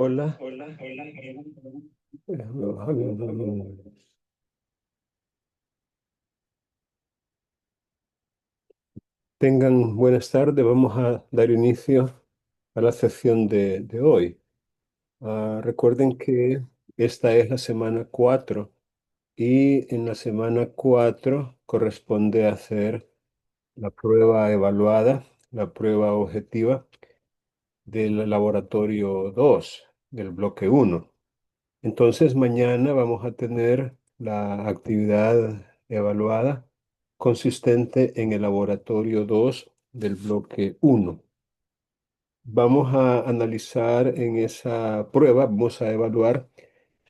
Hola. Tengan buenas tardes. Vamos a dar inicio a la sesión de hoy. Recuerden que esta es la semana 4 y en la semana 4 corresponde hacer la prueba evaluada, la prueba objetiva del laboratorio 2 del bloque uno. Entonces, mañana vamos a tener la actividad evaluada consistente en el laboratorio 2 del bloque uno. Vamos a analizar en esa prueba, vamos a evaluar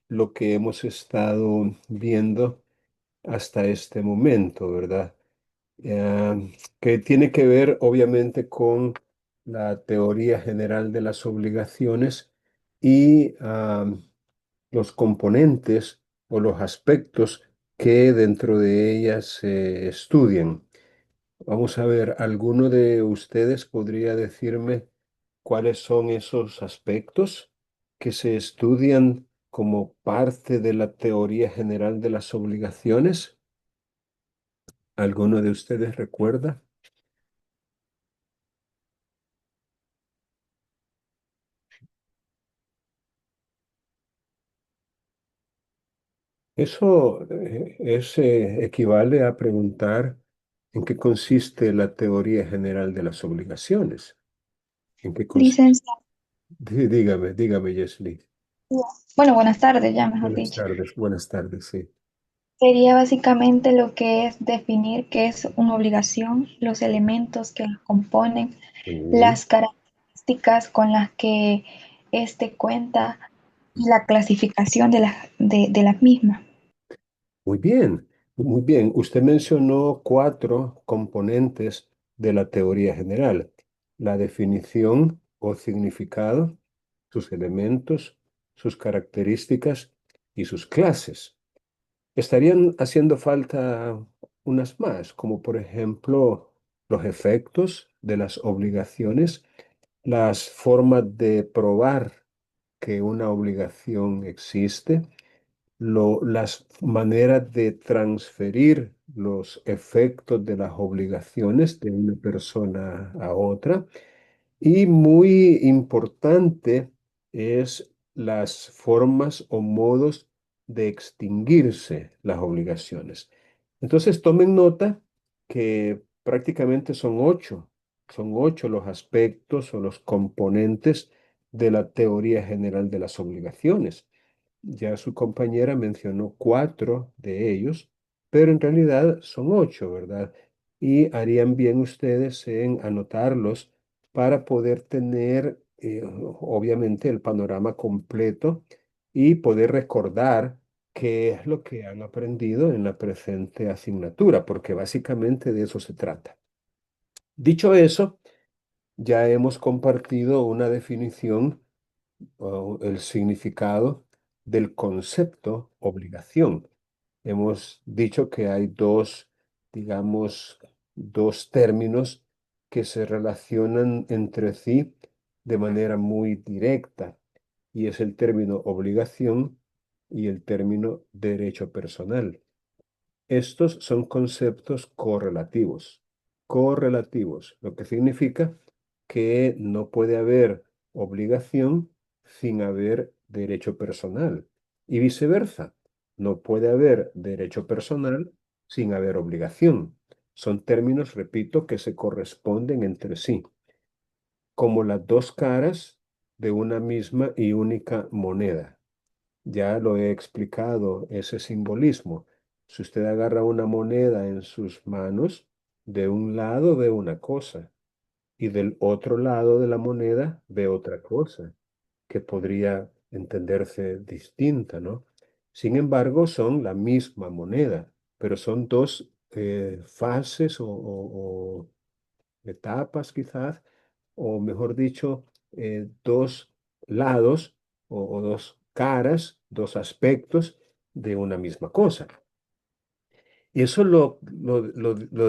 lo que hemos estado viendo hasta este momento, ¿verdad? Que tiene que ver obviamente con la teoría general de las obligaciones y los componentes o los aspectos que dentro de ellas se estudian. Vamos a ver, ¿alguno de ustedes podría decirme cuáles son esos aspectos que se estudian como parte de la teoría general de las obligaciones? ¿Alguno de ustedes recuerda? Eso equivale a preguntar en qué consiste la teoría general de las obligaciones. ¿En qué consiste? Licenciado. Dígame, Yesli. Bueno, buenas tardes, ya mejor dicho. Buenas tardes, sí. Sería básicamente lo que es definir qué es una obligación, los elementos que la componen, Muy bien, las características con las que éste cuenta y la clasificación de las mismas. muy bien, muy bien. Usted mencionó cuatro componentes de la teoría general: la definición o significado, sus elementos, sus características y sus clases. Estarían haciendo falta unas más, como por ejemplo los efectos de las obligaciones, las formas de probar que una obligación existe, las maneras de transferir los efectos de las obligaciones de una persona a otra. Y muy importante es las formas o modos de extinguirse las obligaciones. Entonces, tomen nota que prácticamente son ocho los aspectos o los componentes de la teoría general de las obligaciones. Ya su compañera mencionó cuatro de ellos, pero en realidad son ocho, ¿verdad? Y harían bien ustedes en anotarlos para poder tener, obviamente, el panorama completo y poder recordar qué es lo que han aprendido en la presente asignatura, porque básicamente de eso se trata. Dicho eso, ya hemos compartido una definición o el significado del concepto obligación. Hemos dicho que hay dos, digamos, dos términos que se relacionan entre sí de manera muy directa, y es el término obligación y el término derecho personal. Estos son conceptos correlativos, lo que significa que no puede haber obligación sin haber derecho personal y viceversa. No puede haber derecho personal sin haber obligación. Son términos, repito, que se corresponden entre sí, como las dos caras de una misma y única moneda. Ya lo he explicado, ese simbolismo. Si usted agarra una moneda en sus manos, de un lado ve una cosa y del otro lado de la moneda ve otra cosa que podría entenderse distinta, ¿no? Sin embargo, son la misma moneda, pero son dos fases o etapas quizás, o mejor dicho, dos lados o dos caras, dos aspectos de una misma cosa. Y eso lo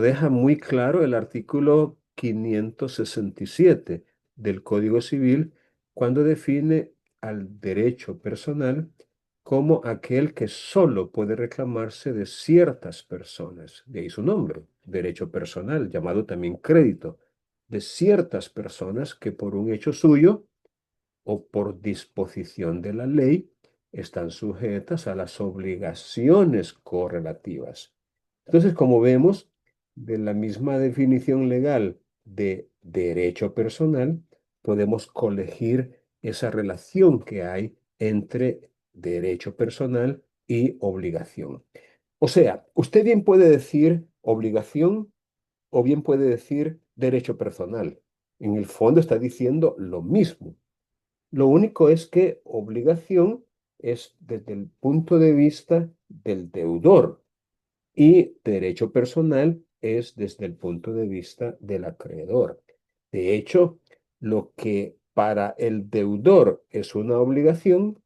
deja muy claro el artículo 567 del Código Civil cuando define al derecho personal como aquel que solo puede reclamarse de ciertas personas. De ahí su nombre, derecho personal, llamado también crédito, de ciertas personas que por un hecho suyo o por disposición de la ley están sujetas a las obligaciones correlativas. Entonces, como vemos, de la misma definición legal de derecho personal, podemos colegir esa relación que hay entre derecho personal y obligación. O sea, usted bien puede decir obligación o bien puede decir derecho personal. En el fondo está diciendo lo mismo. Lo único es que obligación es desde el punto de vista del deudor y derecho personal es desde el punto de vista del acreedor. De hecho, lo que para el deudor es una obligación,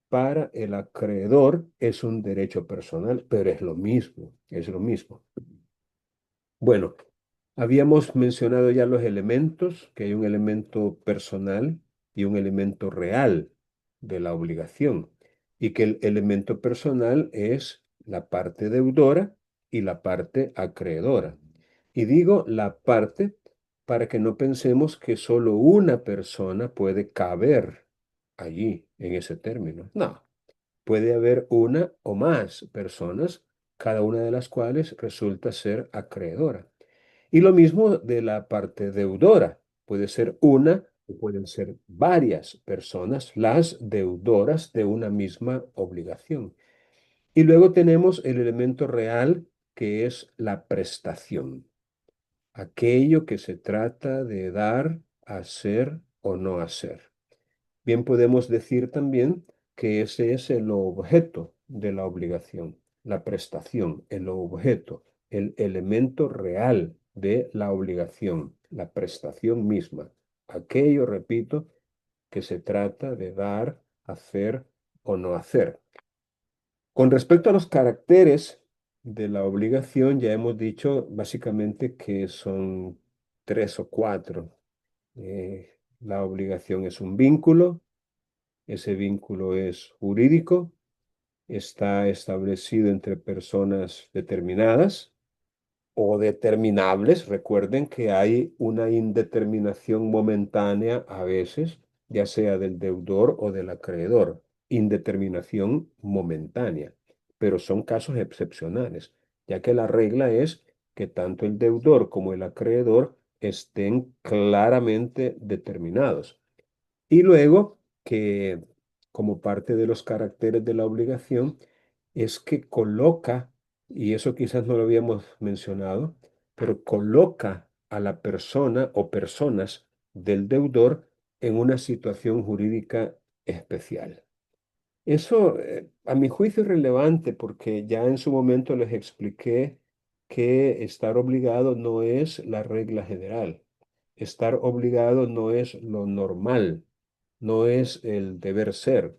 para el acreedor es un derecho personal, pero es lo mismo, es lo mismo. Bueno, habíamos mencionado ya los elementos, que hay un elemento personal y un elemento real de la obligación, y que el elemento personal es la parte deudora y la parte acreedora. Y digo la parte para que no pensemos que solo una persona puede caber allí, en ese término. No, puede haber una o más personas, cada una de las cuales resulta ser acreedora. Y lo mismo de la parte deudora. Puede ser una o pueden ser varias personas las deudoras de una misma obligación. Y luego tenemos el elemento real, que es la prestación. Aquello que se trata de dar, hacer o no hacer. Bien podemos decir también que ese es el objeto de la obligación, la prestación, el objeto, el elemento real de la obligación, la prestación misma. Aquello, repito, que se trata de dar, hacer o no hacer. Con respecto a los caracteres de la obligación, ya hemos dicho básicamente que son tres o cuatro. La obligación es un vínculo. Ese vínculo es jurídico, está establecido entre personas determinadas o determinables. Recuerden que hay una indeterminación momentánea a veces, ya sea del deudor o del acreedor. Indeterminación momentánea, pero son casos excepcionales, ya que la regla es que tanto el deudor como el acreedor estén claramente determinados. Y luego que como parte de los caracteres de la obligación es que coloca, y eso quizás no lo habíamos mencionado, pero coloca a la persona o personas del deudor en una situación jurídica especial. Eso, a mi juicio, es relevante porque ya en su momento les expliqué que estar obligado no es la regla general. Estar obligado no es lo normal, no es el deber ser.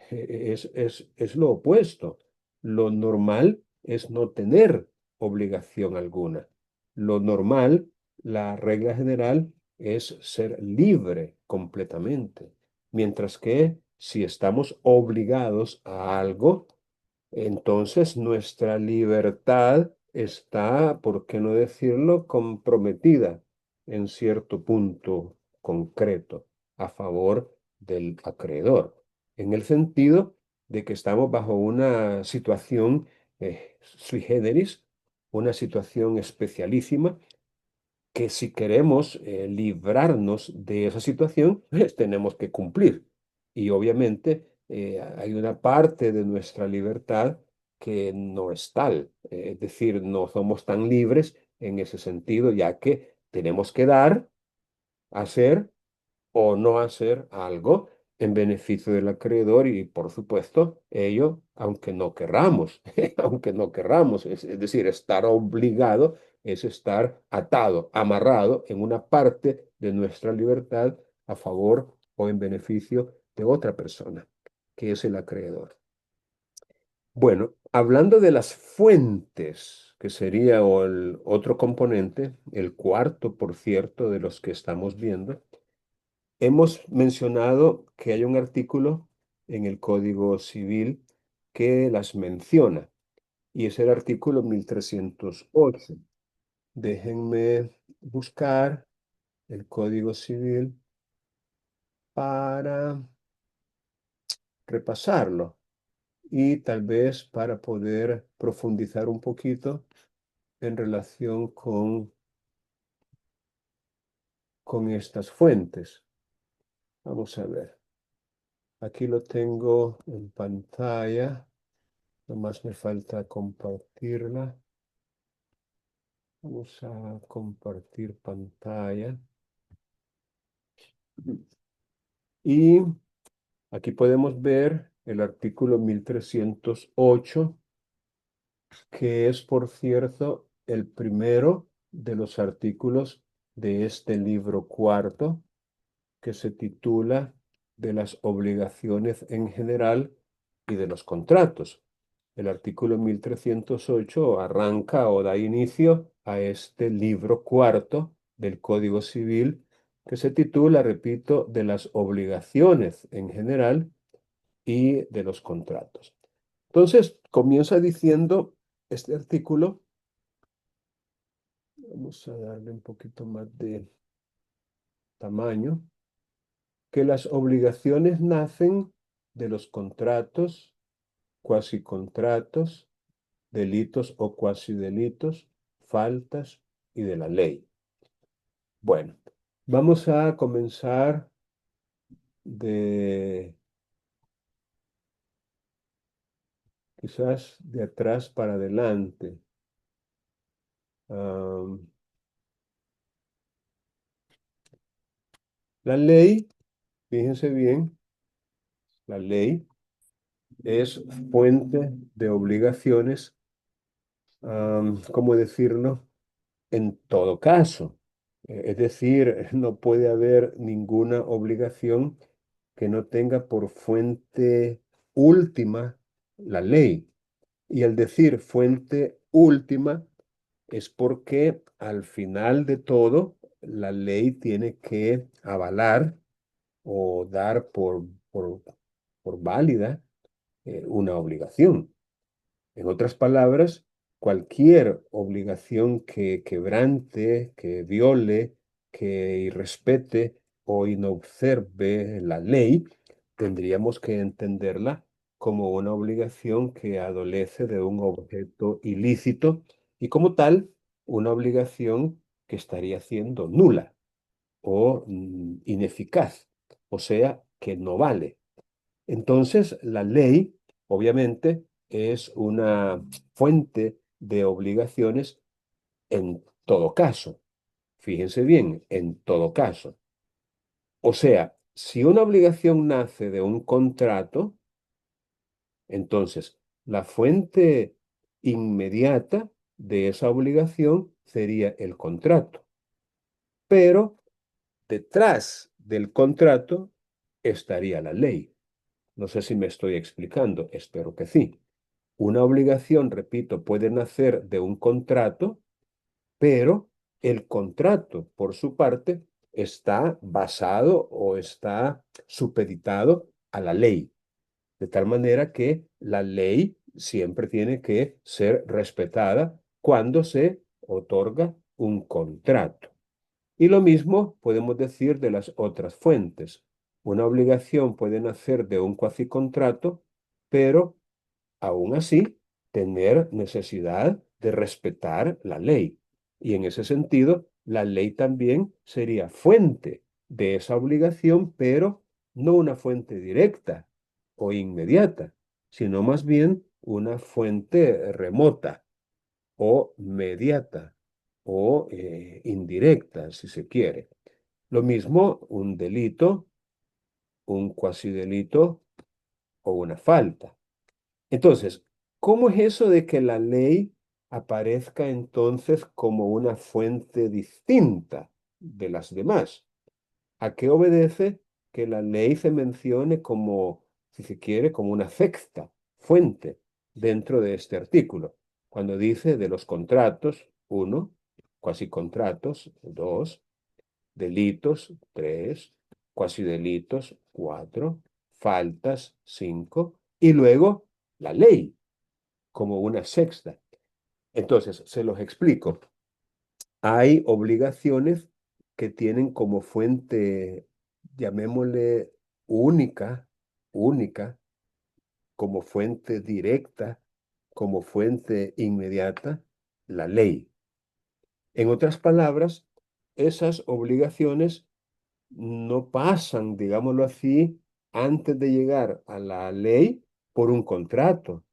Es lo opuesto. Lo normal es no tener obligación alguna. Lo normal, la regla general, es ser libre completamente. Mientras que si estamos obligados a algo, entonces nuestra libertad está, por qué no decirlo, comprometida en cierto punto concreto a favor del acreedor, en el sentido de que estamos bajo una situación sui generis, una situación especialísima que si queremos librarnos de esa situación, pues, tenemos que cumplir. Y obviamente hay una parte de nuestra libertad que no es tal. Es decir, no somos tan libres en ese sentido, ya que tenemos que dar, hacer o no hacer algo en beneficio del acreedor y, por supuesto, ello, aunque no querramos, aunque no querramos, es decir, estar obligado es estar atado, amarrado en una parte de nuestra libertad a favor o en beneficio de otra persona, que es el acreedor. Bueno, hablando de las fuentes, que sería o el otro componente, el cuarto, por cierto, de los que estamos viendo, hemos mencionado que hay un artículo en el Código Civil que las menciona, y es el artículo 1308. Déjenme buscar el Código Civil para repasarlo y tal vez para poder profundizar un poquito en relación con estas fuentes. Vamos a ver. Aquí lo tengo en pantalla. Nomás me falta compartirla. Vamos a compartir pantalla. Y aquí podemos ver el artículo 1308, que es, por cierto, el primero de los artículos de este libro cuarto, que se titula de las obligaciones en general y de los contratos. El artículo 1308 arranca o da inicio a este libro cuarto del Código Civil, que se titula, repito, de las obligaciones en general y de los contratos. Entonces, comienza diciendo este artículo, vamos a darle un poquito más de tamaño, que las obligaciones nacen de los contratos, cuasicontratos, delitos o cuasidelitos, faltas y de la ley. Bueno, vamos a comenzar de quizás de atrás para adelante. La ley, fíjense bien, la ley es fuente de obligaciones, ¿cómo decirlo? En todo caso. Es decir, no puede haber ninguna obligación que no tenga por fuente última la ley. Y al decir fuente última es porque al final de todo la ley tiene que avalar o dar por válida una obligación. En otras palabras, cualquier obligación que quebrante, que viole, que irrespete o inobserve la ley, tendríamos que entenderla como una obligación que adolece de un objeto ilícito y como tal, una obligación que estaría siendo nula o ineficaz, o sea, que no vale. Entonces, la ley, obviamente, es una fuente de obligaciones en todo caso. Fíjense bien, en todo caso. O sea, si una obligación nace de un contrato, entonces la fuente inmediata de esa obligación sería el contrato. Pero detrás del contrato estaría la ley. No sé si me estoy explicando, espero que sí. Una obligación, repito, puede nacer de un contrato, pero el contrato, por su parte, está basado o está supeditado a la ley, de tal manera que la ley siempre tiene que ser respetada cuando se otorga un contrato. Y lo mismo podemos decir de las otras fuentes. Una obligación puede nacer de un cuasicontrato, pero aún así tener necesidad de respetar la ley. Y en ese sentido, la ley también sería fuente de esa obligación, pero no una fuente directa o inmediata, sino más bien una fuente remota o mediata o indirecta, si se quiere. Lo mismo un delito, un cuasidelito o una falta. Entonces, ¿cómo es eso de que la ley aparezca entonces como una fuente distinta de las demás? ¿A qué obedece que la ley se mencione como, si se quiere, como una sexta fuente dentro de este artículo? Cuando dice de los contratos, uno, cuasi contratos, dos, delitos, tres, cuasi delitos, 4, faltas, 5, y luego la ley, como una sexta. Entonces, se los explico. Hay obligaciones que tienen como fuente, llamémosle única, como fuente directa, como fuente inmediata, la ley. En otras palabras, esas obligaciones no pasan, digámoslo así, antes de llegar a la ley por un contrato,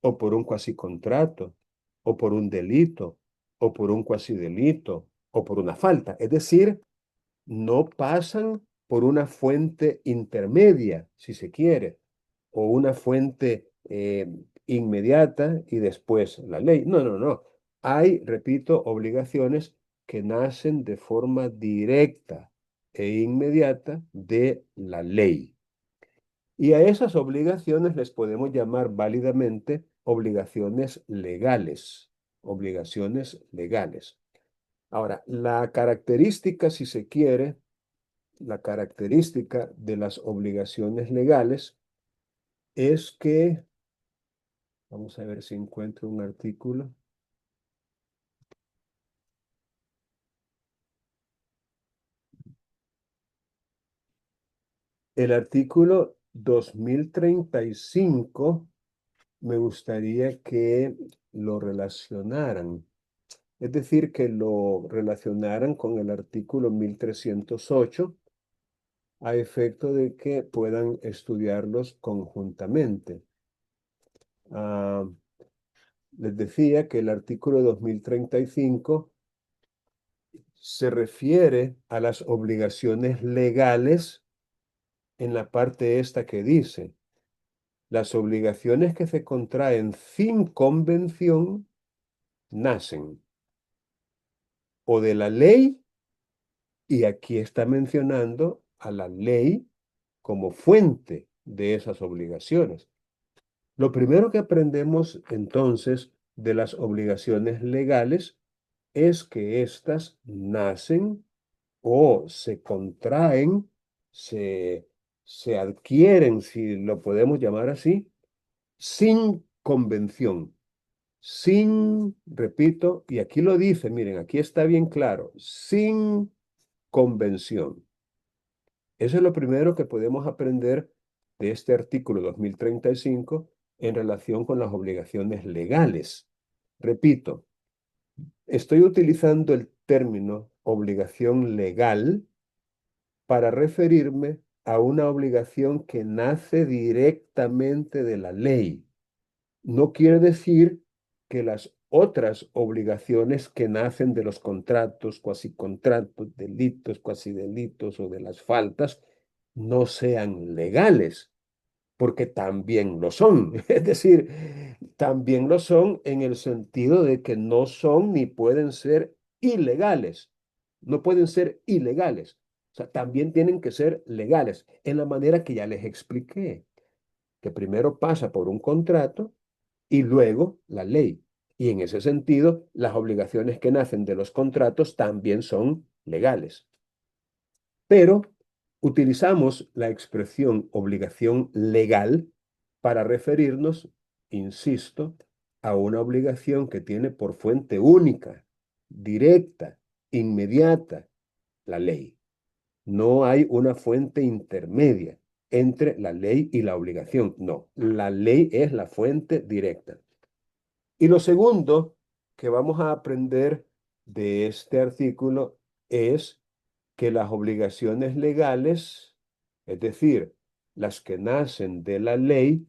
o por un cuasicontrato, o por un delito, o por un cuasidelito, o por una falta. Es decir, no pasan por una fuente intermedia, si se quiere, o una fuente inmediata y después la ley. No, no, no. Hay, repito, obligaciones que nacen de forma directa e inmediata de la ley. Y a esas obligaciones les podemos llamar válidamente obligaciones legales. Obligaciones legales. Ahora, la característica, si se quiere, la característica de las obligaciones legales es que, vamos a ver si encuentro un artículo. El artículo 2035 me gustaría que lo relacionaran. Es decir, que lo relacionaran con el artículo 1308 a efecto de que puedan estudiarlos conjuntamente. Ah, les decía que el artículo 2035 se refiere a las obligaciones legales en la parte esta que dice, las obligaciones que se contraen sin convención nacen o de la ley, y aquí está mencionando a la ley como fuente de esas obligaciones. Lo primero que aprendemos entonces de las obligaciones legales es que éstas nacen o se contraen, se, se adquieren, si lo podemos llamar así, sin convención, sin, repito, y aquí lo dice, miren, aquí está bien claro, sin convención. Eso es lo primero que podemos aprender de este artículo 2035 en relación con las obligaciones legales. Repito, estoy utilizando el término obligación legal para referirme a una obligación que nace directamente de la ley. No quiere decir que las otras obligaciones que nacen de los contratos, cuasicontratos, delitos, cuasidelitos o de las faltas no sean legales, porque también lo son. Es decir, también lo son en el sentido de que no son ni pueden ser ilegales. No pueden ser ilegales. O sea, también tienen que ser legales, en la manera que ya les expliqué, que primero pasa por un contrato y luego la ley. Y en ese sentido, las obligaciones que nacen de los contratos también son legales. Pero utilizamos la expresión obligación legal para referirnos, insisto, a una obligación que tiene por fuente única, directa, inmediata, la ley. No hay una fuente intermedia entre la ley y la obligación. No, la ley es la fuente directa. Y lo segundo que vamos a aprender de este artículo es que las obligaciones legales, es decir, las que nacen de la ley,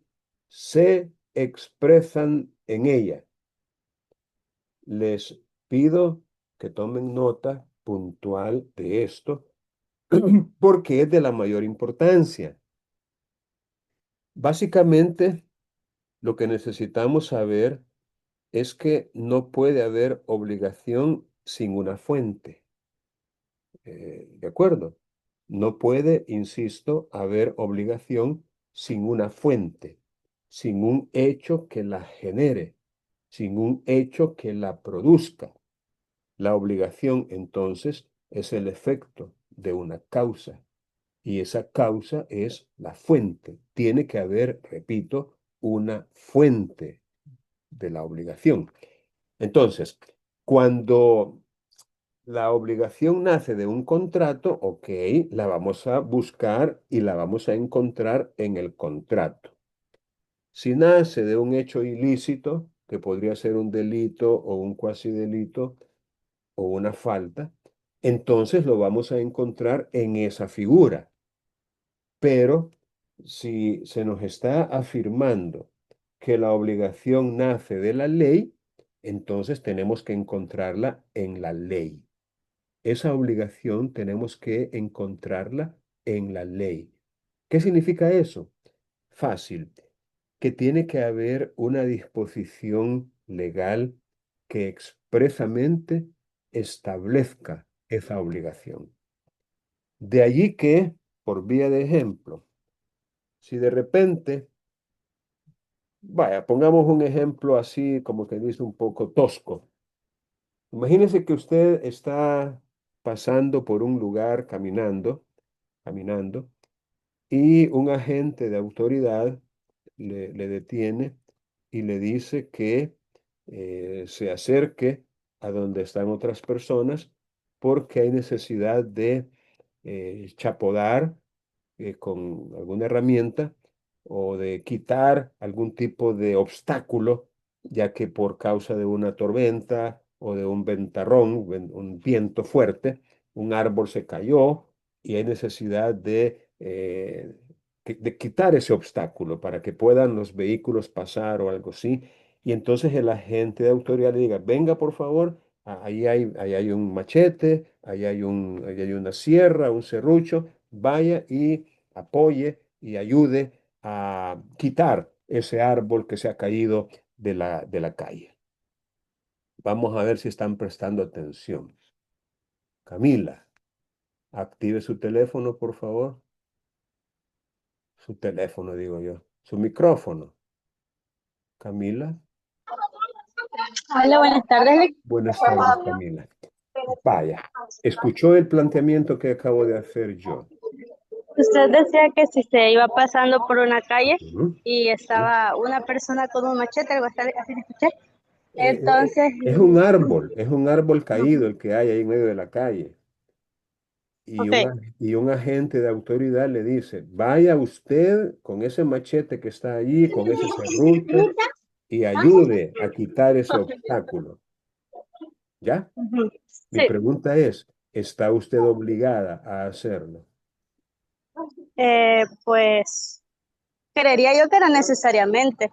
se expresan en ella. Les pido que tomen nota puntual de esto porque es de la mayor importancia. Básicamente, lo que necesitamos saber es que no puede haber obligación sin una fuente. ¿De acuerdo? No puede, insisto, haber obligación sin una fuente, sin un hecho que la genere, sin un hecho que la produzca. La obligación, entonces, es el efecto de una causa. y esa causa es la fuente. Tiene que haber, repito, una fuente de la obligación. Entonces, cuando la obligación nace de un contrato, ok, la vamos a buscar y la vamos a encontrar en el contrato. Si nace de un hecho ilícito, que podría ser un delito o un cuasi delito o una falta, entonces lo vamos a encontrar en esa figura. Pero si se nos está afirmando que la obligación nace de la ley, entonces tenemos que encontrarla en la ley. Esa obligación tenemos que encontrarla en la ley. ¿Qué significa eso? Fácil, que tiene que haber una disposición legal que expresamente establezca esa obligación. De allí que, por vía de ejemplo, si de repente, vaya, pongamos un ejemplo así como que dice un poco tosco. Imagínese que usted está pasando por un lugar caminando, y un agente de autoridad le detiene y le dice que se acerque a donde están otras personas porque hay necesidad de chapodar con alguna herramienta o de quitar algún tipo de obstáculo, ya que por causa de una tormenta o de un ventarrón, un viento fuerte, un árbol se cayó y hay necesidad de quitar ese obstáculo para que puedan los vehículos pasar o algo así. Y entonces el agente de autoridad le diga, venga por favor, ahí hay un machete, ahí hay una sierra, un serrucho, vaya y apoye y ayude a quitar ese árbol que se ha caído de la calle. Vamos a ver si están prestando atención. Camila, active su teléfono, por favor. Su teléfono, digo yo. Su micrófono. Camila. Hola, buenas tardes. Buenas tardes, Camila. Vaya, escuchó el planteamiento que acabo de hacer yo. Usted decía que si se iba pasando por una calle Ujú. y Sí. estaba una persona con un machete, algo así, escuché. Entonces, Es un árbol caído el que hay ahí en medio de la calle. Y ok, y un agente de autoridad le dice, vaya usted con ese machete que está allí, con ese serrucho, y ayude a quitar ese obstáculo. ¿Ya? ujú, Mi sí, pregunta es, ¿está usted obligada a hacerlo? pues creería yo que no necesariamente,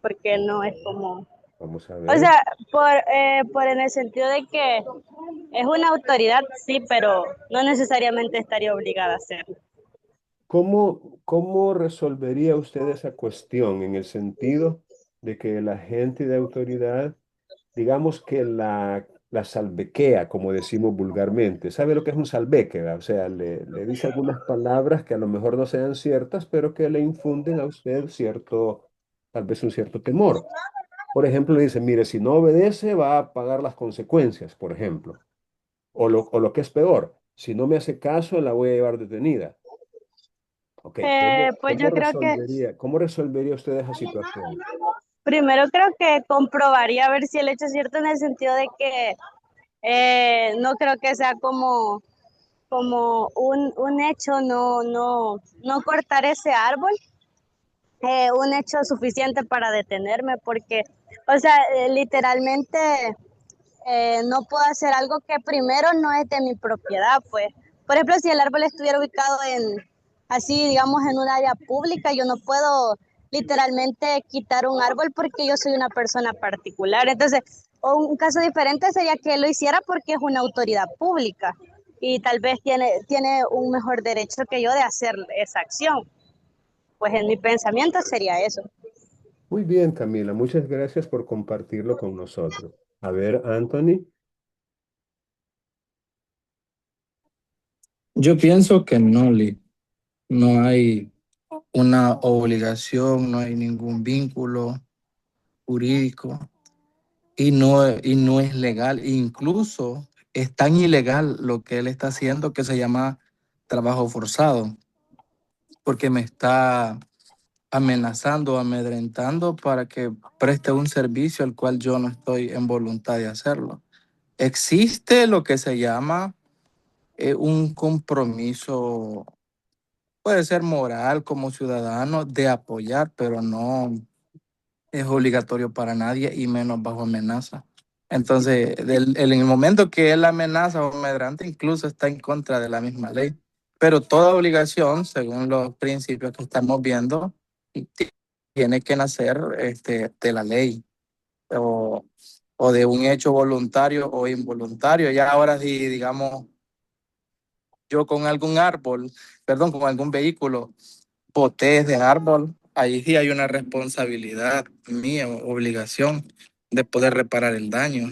porque no es como, Vamos a o ver. sea, por en el sentido de que es una autoridad, sí, pero no necesariamente estaría obligada a hacerlo. ¿Cómo resolvería usted esa cuestión en el sentido de que el agente de autoridad, digamos que la salbequea, como decimos vulgarmente? ¿Sabe lo que es un salbeque, verdad? O sea, le dice algunas palabras que a lo mejor no sean ciertas, pero que le infunden a usted cierto, tal vez un cierto temor. Por ejemplo, le dice, mire, si no obedece, va a pagar las consecuencias, por ejemplo. O lo que es peor, si no me hace caso, la voy a llevar detenida. Ok, Pues yo creo que cómo resolvería usted esa situación? primero creo que comprobaría a ver si el hecho es cierto en el sentido de que no creo que sea como un hecho no cortar ese árbol, un hecho suficiente para detenerme, porque, o sea, literalmente no puedo hacer algo que primero no es de mi propiedad, pues. Por ejemplo, si el árbol estuviera ubicado así, digamos, en un área pública, yo no puedo literalmente quitar un árbol porque yo soy una persona particular. Entonces, o un caso diferente sería que lo hiciera porque es una autoridad pública y tal vez tiene un mejor derecho que yo de hacer esa acción. Pues en mi pensamiento sería eso. Muy bien, Camila, muchas gracias por compartirlo con nosotros. A ver, Anthony. Yo pienso que no, Lee. No hay una obligación, no hay ningún vínculo jurídico y no es legal. Incluso es tan ilegal lo que él está haciendo que se llama trabajo forzado, porque me está amenazando, amedrentando para que preste un servicio al cual yo no estoy en voluntad de hacerlo. Existe lo que se llama un compromiso, puede ser moral como ciudadano, de apoyar, pero no es obligatorio para nadie y menos bajo amenaza. Entonces, en el momento que él amenaza o amedrenta, incluso está en contra de la misma ley. Pero toda obligación, según los principios que estamos viendo, tiene que nacer de la ley o, o de un hecho voluntario o involuntario. Ya ahora, si digamos, yo con algún árbol, perdón, con algún vehículo, boté de árbol, ahí sí hay una responsabilidad mía, obligación de poder reparar el daño.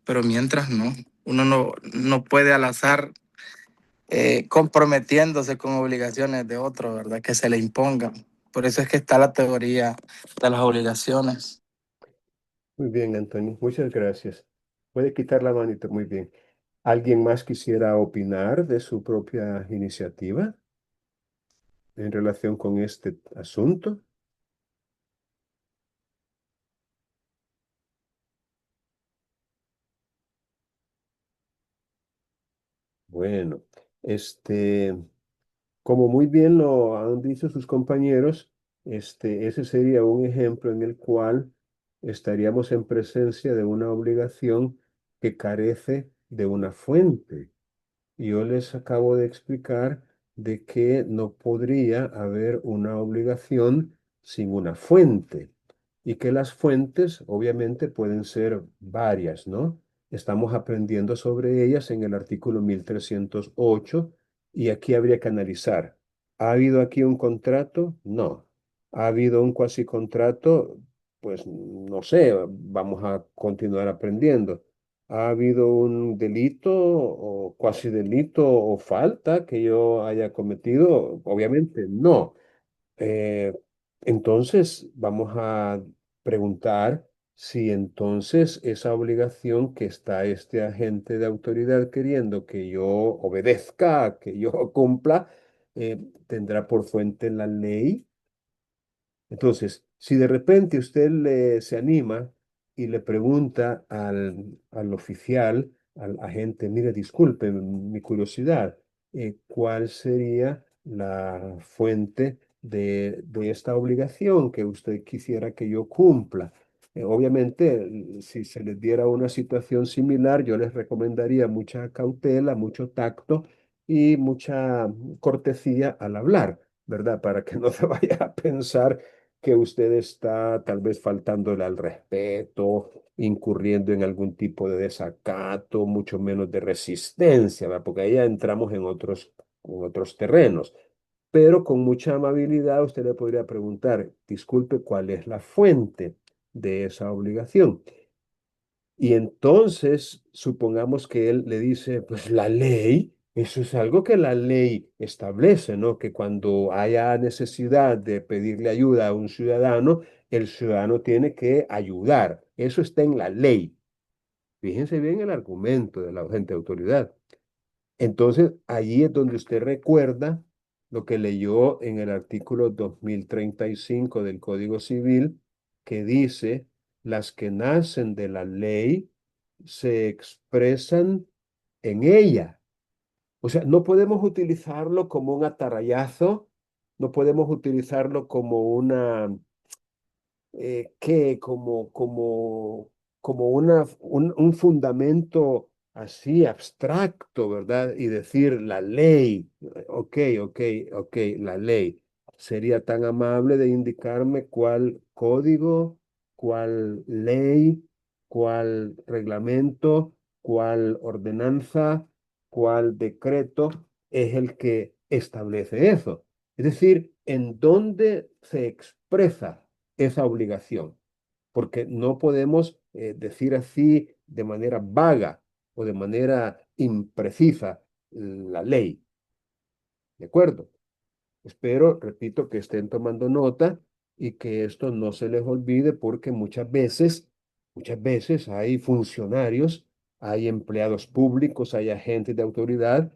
Pero mientras no, uno no puede al azar comprometiéndose con obligaciones de otro, ¿verdad? Que se le impongan. Por eso es que está la teoría de las obligaciones. Muy bien, Antonio. Muchas gracias. Puede quitar la manito. Muy bien. ¿Alguien más quisiera opinar de su propia iniciativa en relación con este asunto? Bueno, este, como muy bien lo han dicho sus compañeros, ese sería un ejemplo en el cual estaríamos en presencia de una obligación que carece de una fuente. Yo les acabo de explicar de que no podría haber una obligación sin una fuente y que las fuentes obviamente pueden ser varias, ¿no? Estamos aprendiendo sobre ellas en el artículo 1308 y aquí habría que analizar. ¿Ha habido aquí un contrato? No. ¿Ha habido un cuasi contrato? Pues no sé, vamos a continuar aprendiendo. ¿Ha habido un delito o cuasi delito o falta que yo haya cometido? Obviamente no. Eh, entonces vamos a preguntar si entonces esa obligación que está este agente de autoridad queriendo que yo obedezca, que yo cumpla, tendrá por fuente la ley. Entonces, si de repente se anima y le pregunta al oficial, al agente, mire, disculpe mi curiosidad, ¿cuál sería la fuente de esta obligación que usted quisiera que yo cumpla? Obviamente, si se les diera una situación similar, yo les recomendaría mucha cautela, mucho tacto y mucha cortesía al hablar, ¿verdad? Para que no se vaya a pensar que usted está tal vez faltándole al respeto, incurriendo en algún tipo de desacato, mucho menos de resistencia, ¿verdad? Porque ahí ya entramos en otros terrenos. Pero con mucha amabilidad usted le podría preguntar, disculpe, ¿cuál es la fuente de esa obligación? Y entonces, supongamos que él le dice, pues la ley, eso es algo que la ley establece, ¿no? Que cuando haya necesidad de pedirle ayuda a un ciudadano, el ciudadano tiene que ayudar. Eso está en la ley. Fíjense bien el argumento de la agente de autoridad. Entonces, allí es donde usted recuerda lo que leyó en el artículo 2035 del Código Civil, que dice, las que nacen de la ley se expresan en ella. O sea, no podemos utilizarlo como un atarayazo, no podemos utilizarlo como una que como un fundamento así abstracto, ¿verdad? Y decir la ley, ok, ok, ok, la ley. Sería tan amable de indicarme cuál código, cuál ley, cuál reglamento, cuál ordenanza, cuál decreto es el que establece eso. Es decir, en dónde se expresa esa obligación, porque no podemos decir así de manera vaga o de manera imprecisa la ley. ¿De acuerdo? Espero, repito, que estén tomando nota y que esto no se les olvide porque muchas veces hay funcionarios, hay empleados públicos, hay agentes de autoridad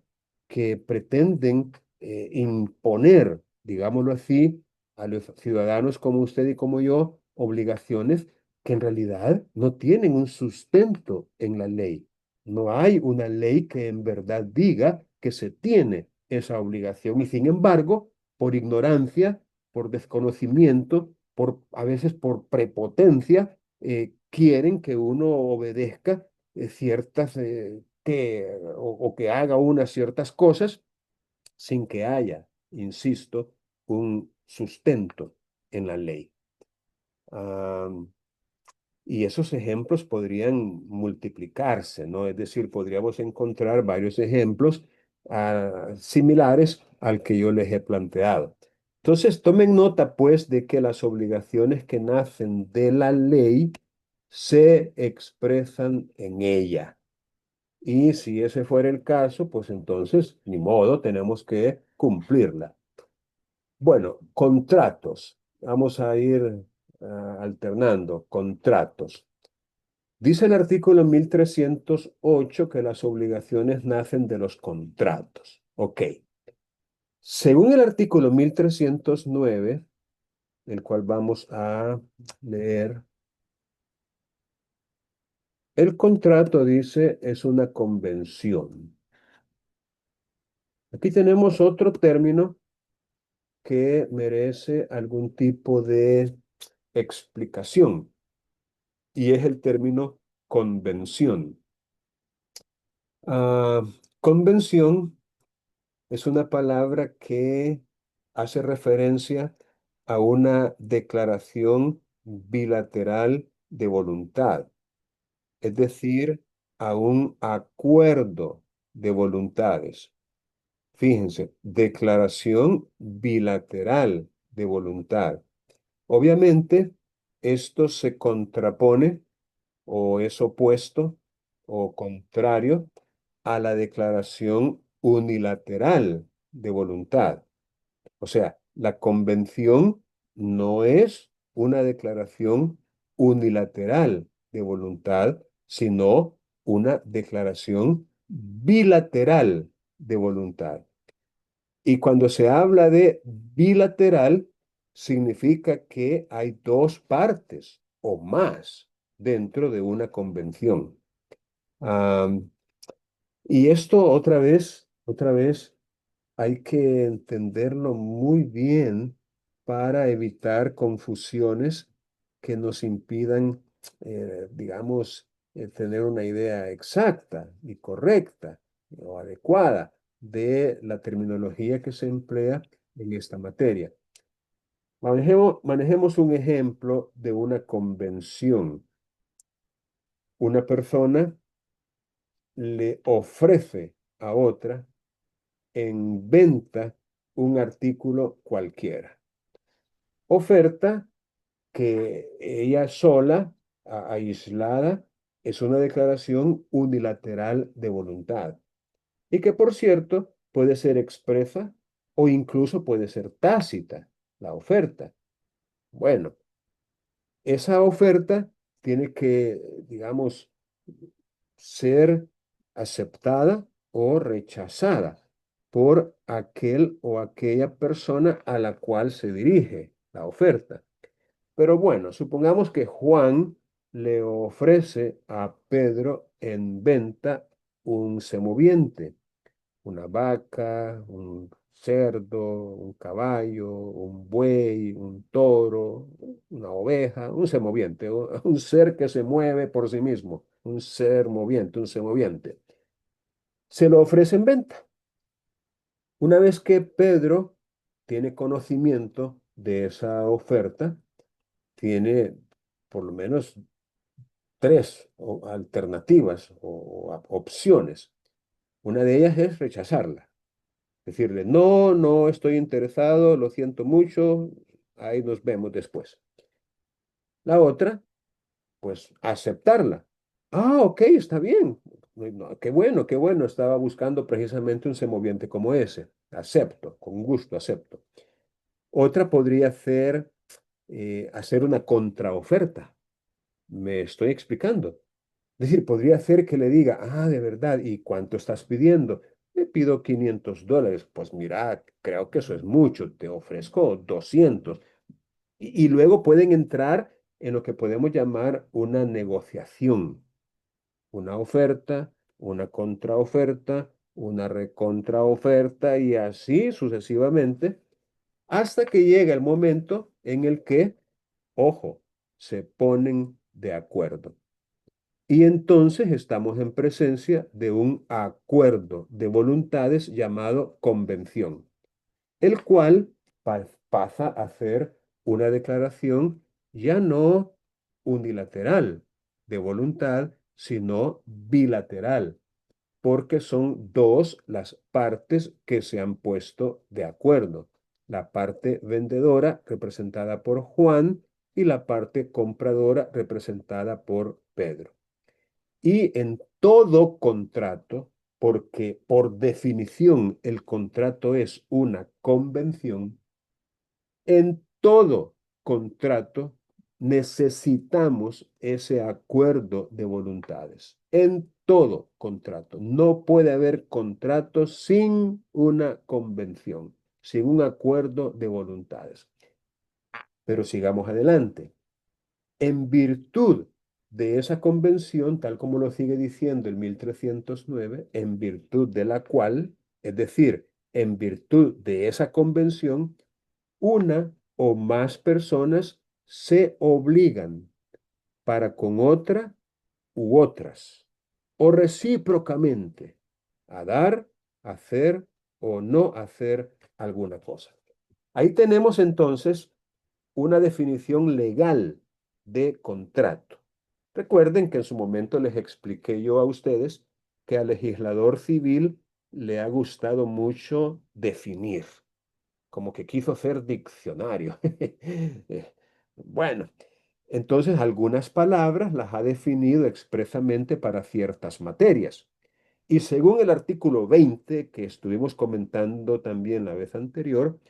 que pretenden imponer, digámoslo así, a los ciudadanos como usted y como yo, obligaciones que en realidad no tienen un sustento en la ley. No hay una ley que en verdad diga que se tiene esa obligación y sin embargo, por ignorancia, por desconocimiento, a veces por prepotencia, quieren que uno obedezca ciertas o que haga unas ciertas cosas sin que haya, insisto, un sustento en la ley. Y esos ejemplos podrían multiplicarse, ¿no? Es decir, podríamos encontrar varios ejemplos similares al que yo les he planteado. Entonces, tomen nota, pues, de que las obligaciones que nacen de la ley se expresan en ella. Y si ese fuera el caso, pues entonces, ni modo, tenemos que cumplirla. Bueno, contratos. Vamos a ir alternando contratos. Dice el artículo 1308 que las obligaciones nacen de los contratos. Ok. Según el artículo 1309, el cual vamos a leer, el contrato dice es una convención. Aquí tenemos otro término que merece algún tipo de explicación y es el término convención. Convención es una palabra que hace referencia a una declaración bilateral de voluntad, es decir, a un acuerdo de voluntades. Fíjense, declaración bilateral de voluntad. Obviamente, esto se contrapone o es opuesto o contrario a la declaración unilateral de voluntad. O sea, la convención no es una declaración unilateral de voluntad, sino una declaración bilateral de voluntad. Y cuando se habla de bilateral, significa que hay dos partes o más dentro de una convención. Y esto otra vez, hay que entenderlo muy bien para evitar confusiones que nos impidan, digamos, tener una idea exacta y correcta o adecuada de la terminología que se emplea en esta materia. Manejemos un ejemplo de una convención. Una persona le ofrece a otra en venta un artículo cualquiera. Oferta que ella sola, aislada, es una declaración unilateral de voluntad y que, por cierto, puede ser expresa o incluso puede ser tácita, la oferta. Bueno, esa oferta tiene que, digamos, ser aceptada o rechazada por aquel o aquella persona a la cual se dirige la oferta. Pero bueno, supongamos que Juan le ofrece a Pedro en venta un semoviente, una vaca, un cerdo, un caballo, un buey, un toro, una oveja, un semoviente, un ser que se mueve por sí mismo, un ser moviente, un semoviente. Se lo ofrece en venta. Una vez que Pedro tiene conocimiento de esa oferta, tiene por lo menos tres alternativas o opciones. Una de ellas es rechazarla. Decirle, no, no estoy interesado, lo siento mucho, ahí nos vemos después. La otra, pues aceptarla. Ah, ok, está bien. No, qué bueno, estaba buscando precisamente un semoviente como ese. Acepto, con gusto acepto. Otra podría ser hacer una contraoferta. Me estoy explicando. Es decir, podría ser que le diga, ah, de verdad, ¿y cuánto estás pidiendo? Le pido $500. Pues mira, creo que eso es mucho, te ofrezco 200. Y luego pueden entrar en lo que podemos llamar una negociación, una oferta, una contraoferta, una recontraoferta y así sucesivamente, hasta que llega el momento en el que, ojo, se ponen de acuerdo. Y entonces estamos en presencia de un acuerdo de voluntades llamado convención, el cual pasa a ser una declaración ya no unilateral de voluntad, sino bilateral, porque son dos las partes que se han puesto de acuerdo. La parte vendedora representada por Juan y la parte compradora representada por Pedro. Y en todo contrato, porque por definición el contrato es una convención, en todo contrato necesitamos ese acuerdo de voluntades. En todo contrato. No puede haber contrato sin una convención, sin un acuerdo de voluntades. Pero sigamos adelante. En virtud de esa convención, tal como lo sigue diciendo el 1309, en virtud de la cual, es decir, en virtud de esa convención, una o más personas se obligan para con otra u otras, o recíprocamente, a dar, hacer o no hacer alguna cosa. Ahí tenemos entonces una definición legal de contrato. Recuerden que en su momento les expliqué yo a ustedes que al legislador civil le ha gustado mucho definir, como que quiso ser diccionario. Bueno, entonces algunas palabras las ha definido expresamente para ciertas materias. Y según el artículo 20 que estuvimos comentando también la vez anterior,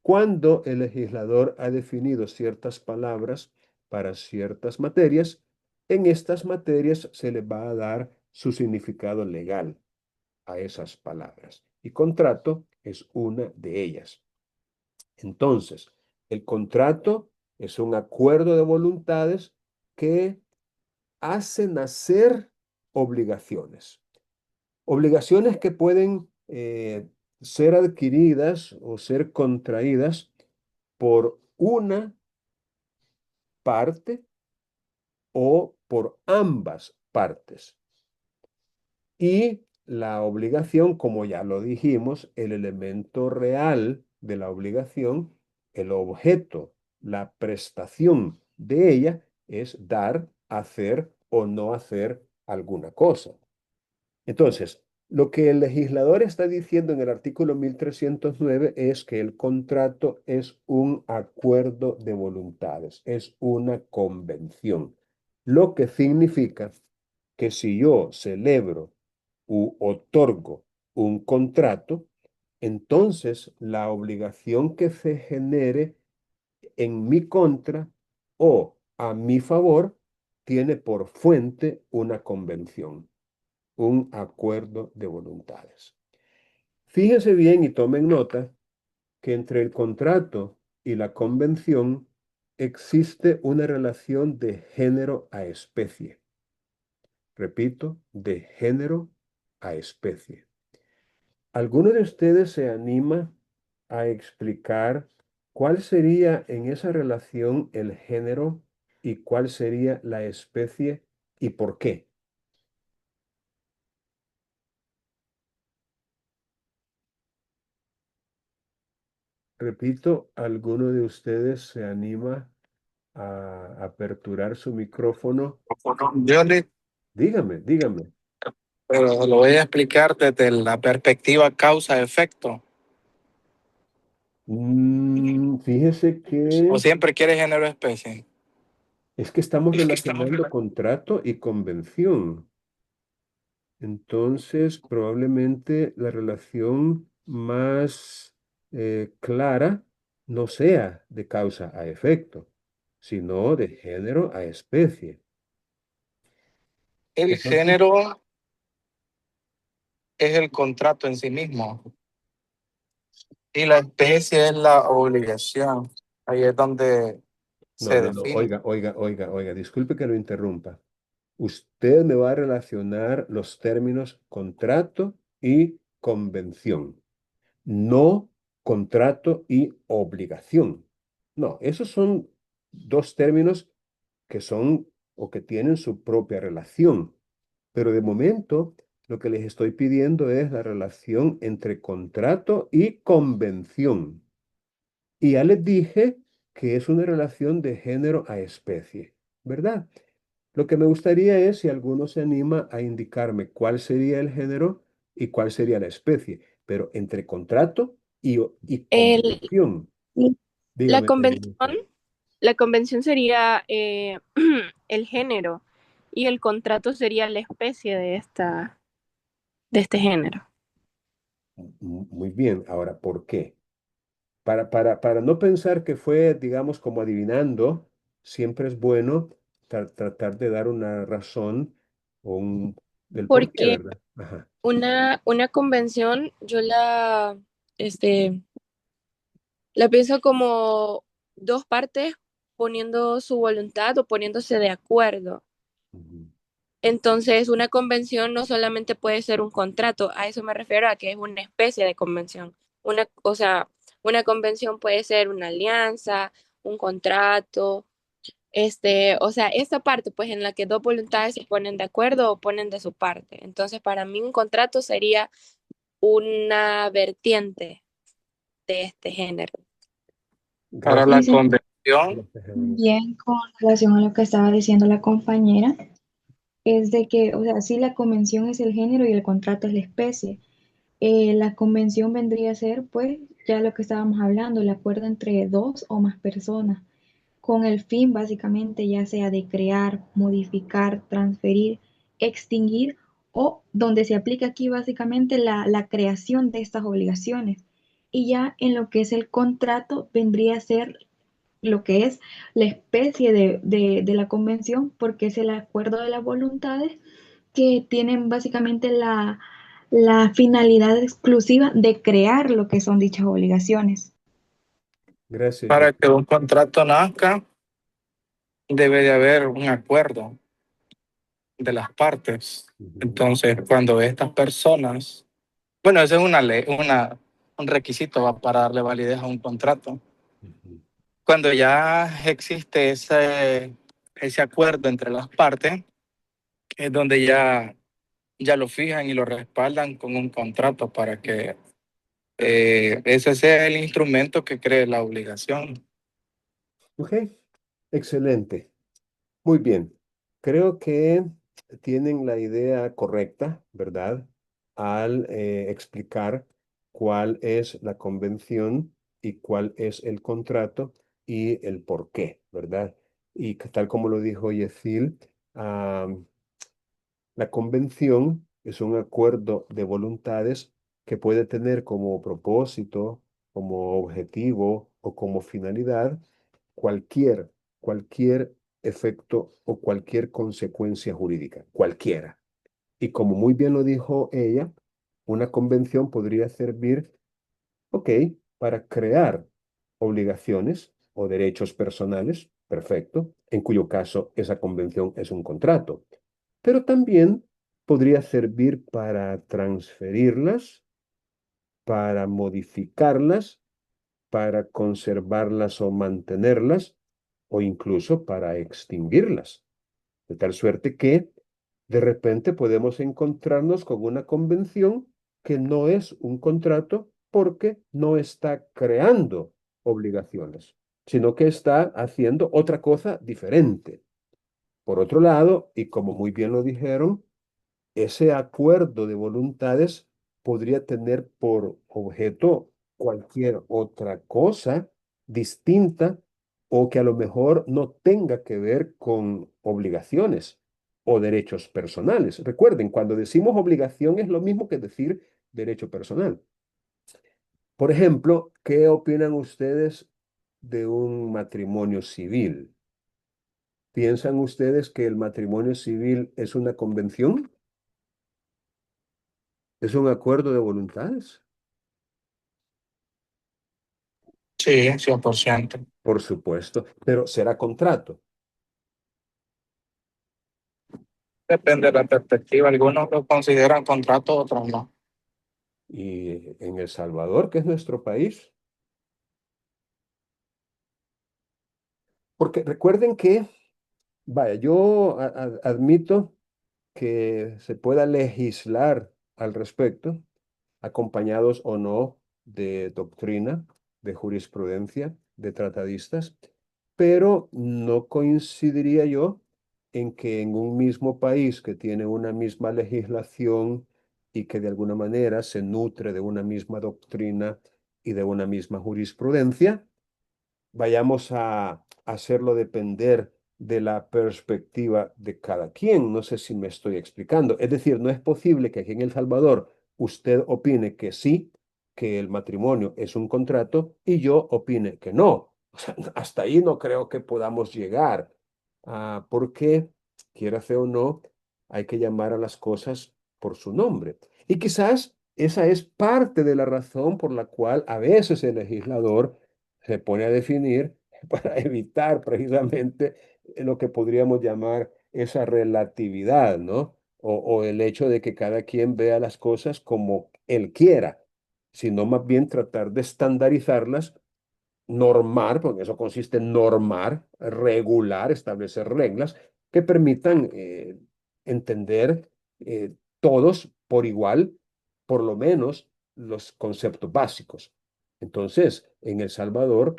cuando el legislador ha definido ciertas palabras para ciertas materias, en estas materias se le va a dar su significado legal a esas palabras. Y contrato es una de ellas. Entonces, el contrato es un acuerdo de voluntades que hace nacer obligaciones. Obligaciones que pueden ser adquiridas o ser contraídas por una parte o por ambas partes. Y la obligación, como ya lo dijimos, el elemento real de la obligación, el objeto, la prestación de ella es dar, hacer o no hacer alguna cosa. Entonces, lo que el legislador está diciendo en el artículo 1309 es que el contrato es un acuerdo de voluntades, es una convención, lo que significa que si yo celebro u otorgo un contrato, entonces la obligación que se genere en mi contra o a mi favor tiene por fuente una convención, un acuerdo de voluntades. Fíjense bien y tomen nota que entre el contrato y la convención existe una relación de género a especie. Repito, de género a especie. ¿Alguno de ustedes se anima a explicar cuál sería en esa relación el género y cuál sería la especie y por qué? Repito, ¿alguno de ustedes se anima a aperturar su micrófono? Yo le, Dígame, dígame. pero lo voy a explicar desde la perspectiva causa-efecto. Fíjese O que siempre quiere género-especie. es que estamos relacionando contrato y convención. Entonces, probablemente la relación más clara no sea de causa a efecto, sino de género a especie. El Entonces, género es el contrato en sí mismo y la especie es la obligación. Ahí es donde No, se no, no. define. Oiga. Disculpe que lo interrumpa. Usted me va a relacionar los términos contrato y convención, no contrato y obligación. No, esos son dos términos que son o que tienen su propia relación. Pero de momento, lo que les estoy pidiendo es la relación entre contrato y convención. Y ya les dije que es una relación de género a especie, ¿verdad? Lo que me gustaría es si alguno se anima a indicarme cuál sería el género y cuál sería la especie, pero entre contrato y El- convención. la Dígame, convención, Elenita. la convención sería el género y el contrato sería la especie de este género. Muy bien, ahora, ¿por qué? Para no pensar que fue, digamos, como adivinando, siempre es bueno tratar de dar una razón o del por qué, Porque ¿verdad? Ajá. una convención este, la pienso como dos partes poniendo su voluntad o poniéndose de acuerdo. Ujú. Entonces, una convención no solamente puede ser un contrato, a eso me refiero a que es una especie de convención. O sea, una convención puede ser una alianza, un contrato, o sea, esta parte, pues, en la que dos voluntades se ponen de acuerdo o ponen de su parte. Entonces, para mí un contrato sería una vertiente de este género. Para Gracias. la Dice convención, Gracias, Elenita. bien con relación a lo que estaba diciendo la compañera, es de que, o sea, sí, la convención es el género y el contrato es la especie. La convención vendría a ser, pues, ya lo que estábamos hablando, el acuerdo entre dos o más personas, con el fin básicamente ya sea de crear, modificar, transferir, extinguir o donde se aplica aquí básicamente la creación de estas obligaciones. Y ya en lo que es el contrato vendría a ser lo que es la especie de la convención, porque es el acuerdo de las voluntades que tienen básicamente la finalidad exclusiva de crear lo que son dichas obligaciones. Gracias, para que Yesenia. un contrato nazca, debe de haber un acuerdo de las partes. Ujú, Entonces, cuando estas personas, bueno, eso es una ley, un requisito para darle validez a un contrato. ujú. Cuando ya existe ese acuerdo entre las partes, es donde ya lo fijan y lo respaldan con un contrato para que ese sea el instrumento que cree la obligación. Ok, excelente. Muy bien. Creo que tienen la idea correcta, ¿verdad? Al explicar cuál es la convención y cuál es el contrato y el por qué, ¿verdad? Y que tal como lo dijo Yecil, la convención es un acuerdo de voluntades que puede tener como propósito, como objetivo o como finalidad cualquier efecto o cualquier consecuencia jurídica, cualquiera. Y como muy bien lo dijo ella, una convención podría servir, ok, para crear obligaciones o derechos personales, perfecto, en cuyo caso esa convención es un contrato, pero también podría servir para transferirlas, para modificarlas, para conservarlas o mantenerlas, o incluso para extinguirlas. De tal suerte que de repente podemos encontrarnos con una convención que no es un contrato porque no está creando obligaciones, sino que está haciendo otra cosa diferente. Por otro lado, y como muy bien lo dijeron, ese acuerdo de voluntades podría tener por objeto cualquier otra cosa distinta o que a lo mejor no tenga que ver con obligaciones o derechos personales. Recuerden, cuando decimos obligación es lo mismo que decir derecho personal. Por ejemplo, ¿qué opinan ustedes de un matrimonio civil? ¿Piensan ustedes que el matrimonio civil es una convención? ¿Es un acuerdo de voluntades? Sí, 100%. Por supuesto, pero será contrato. Depende de la perspectiva. Algunos lo consideran contrato, otros no. Y en El Salvador, que es nuestro país, porque recuerden que, vaya, yo admito que se pueda legislar al respecto, acompañados o no de doctrina, de jurisprudencia, de tratadistas, pero no coincidiría yo en que en un mismo país que tiene una misma legislación y que de alguna manera se nutre de una misma doctrina y de una misma jurisprudencia, vayamos a hacerlo depender de la perspectiva de cada quien. No sé si me estoy explicando. Es decir, no es posible que aquí en El Salvador usted opine que sí, que el matrimonio es un contrato y yo opine que no. O sea, hasta ahí no creo que podamos llegar, porque, quiera sea o no, hay que llamar a las cosas por su nombre. Y quizás esa es parte de la razón por la cual a veces el legislador se pone a definir para evitar precisamente lo que podríamos llamar esa relatividad, ¿no? O el hecho de que cada quien vea las cosas como él quiera, sino más bien tratar de estandarizarlas, normar, porque eso consiste en normar, regular, establecer reglas que permitan entender todos por igual, por lo menos los conceptos básicos. Entonces, en El Salvador,